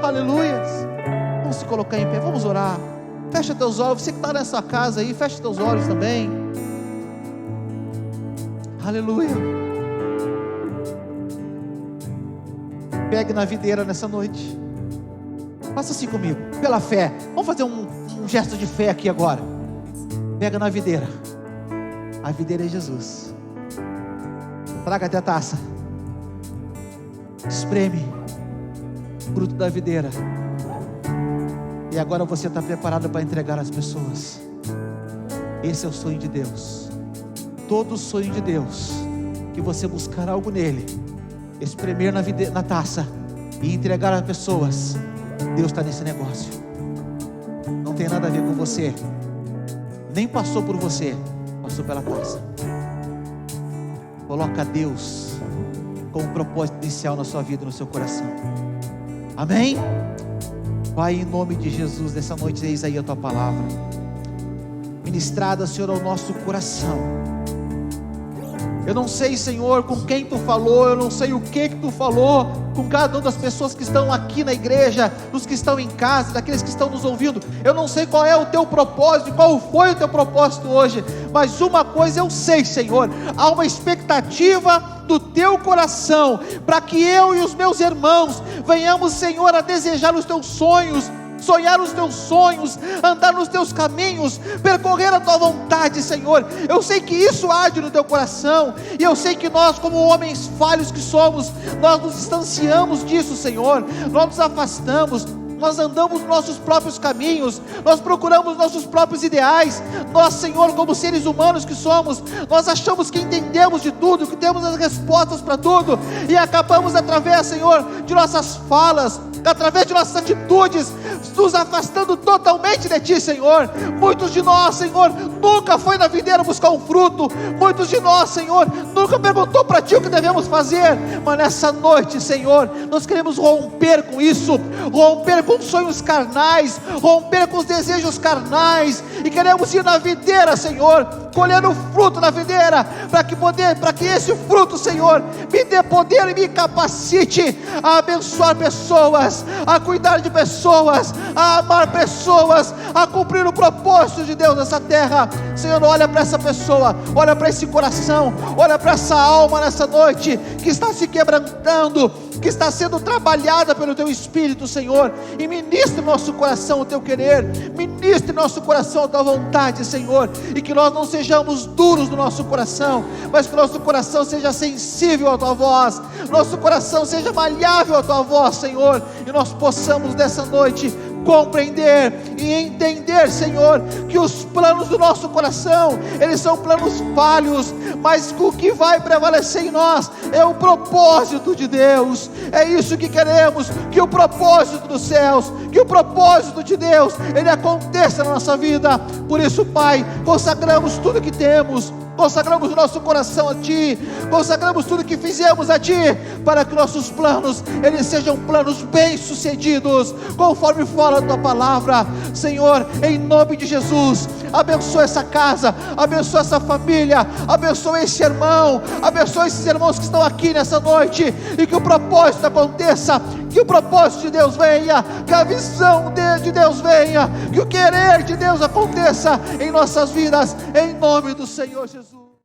Speaker 1: Aleluia. Vamos se colocar em pé, vamos orar. Fecha teus olhos. Você que está nessa casa aí, fecha teus olhos também. Aleluia. Pegue na videira nessa noite. Faça assim comigo, pela fé. Vamos fazer um gesto de fé aqui agora. Pega na videira. A videira é Jesus. Traga até a taça. Espreme fruto da videira. E agora você está preparado para entregar às pessoas. Esse é o sonho de Deus. Todo sonho de Deus, que você buscar algo nele, espremer na taça e entregar às pessoas. Deus está nesse negócio. Não tem nada a ver com você. Nem passou por você, passou pela taça. Coloca Deus com um propósito inicial na sua vida, no seu coração. Amém? Pai, em nome de Jesus, nessa noite eis aí a tua palavra ministrada, Senhor, ao nosso coração. Eu não sei, Senhor, com quem Tu falou, eu não sei o que Tu falou com cada uma das pessoas que estão aqui na igreja, dos que estão em casa, daqueles que estão nos ouvindo. Eu não sei qual é o Teu propósito, qual foi o Teu propósito hoje, mas uma coisa eu sei, Senhor, há uma expectativa do Teu coração, para que eu e os meus irmãos venhamos, Senhor, a desejar os Teus sonhos, sonhar os Teus sonhos, andar nos Teus caminhos, percorrer a Tua vontade, Senhor. Eu sei que isso arde no Teu coração, e eu sei que nós, como homens falhos que somos, nós nos distanciamos disso, Senhor, nós nos afastamos, nós andamos nos nossos próprios caminhos, nós procuramos nossos próprios ideais. Nós, Senhor, como seres humanos que somos, nós achamos que entendemos de tudo, que temos as respostas para tudo, e acabamos através, Senhor, de nossas falas, através de nossas atitudes, nos afastando totalmente de Ti, Senhor. Muitos de nós, Senhor, nunca foi na videira buscar um fruto. Muitos de nós, Senhor, nunca perguntou para Ti o que devemos fazer. Mas nessa noite, Senhor, nós queremos romper com isso, romper com sonhos carnais, romper com os desejos carnais, e queremos ir na videira, Senhor, colhendo o fruto na videira, para que esse fruto, Senhor, me dê poder e me capacite a abençoar pessoas, a cuidar de pessoas, a amar pessoas, a cumprir o propósito de Deus nessa terra. Senhor, olha para essa pessoa, olha para esse coração, olha para essa alma nessa noite, que está se quebrantando, que está sendo trabalhada pelo Teu Espírito, Senhor, e ministre nosso coração o Teu querer, ministre nosso coração a Tua vontade, Senhor, e que nós não sejamos duros no nosso coração, mas que nosso coração seja sensível à Tua voz, nosso coração seja maleável à Tua voz, Senhor, e nós possamos nessa noite compreender e entender, Senhor, que os planos do nosso coração, eles são planos falhos, mas o que vai prevalecer em nós é o propósito de Deus. É isso que queremos, que o propósito dos céus, que o propósito de Deus, ele aconteça na nossa vida. Por isso, Pai, consagramos tudo que temos, consagramos o nosso coração a Ti, consagramos tudo que fizemos a Ti, para que nossos planos, eles sejam planos bem-sucedidos, conforme fala a Tua palavra. Senhor, em nome de Jesus, abençoa essa casa, abençoa essa família, abençoa esse irmão, abençoa esses irmãos que estão aqui nessa noite, e que o propósito aconteça, que o propósito de Deus venha, que a visão de Deus venha, que o querer de Deus aconteça em nossas vidas, em nome do Senhor Jesus.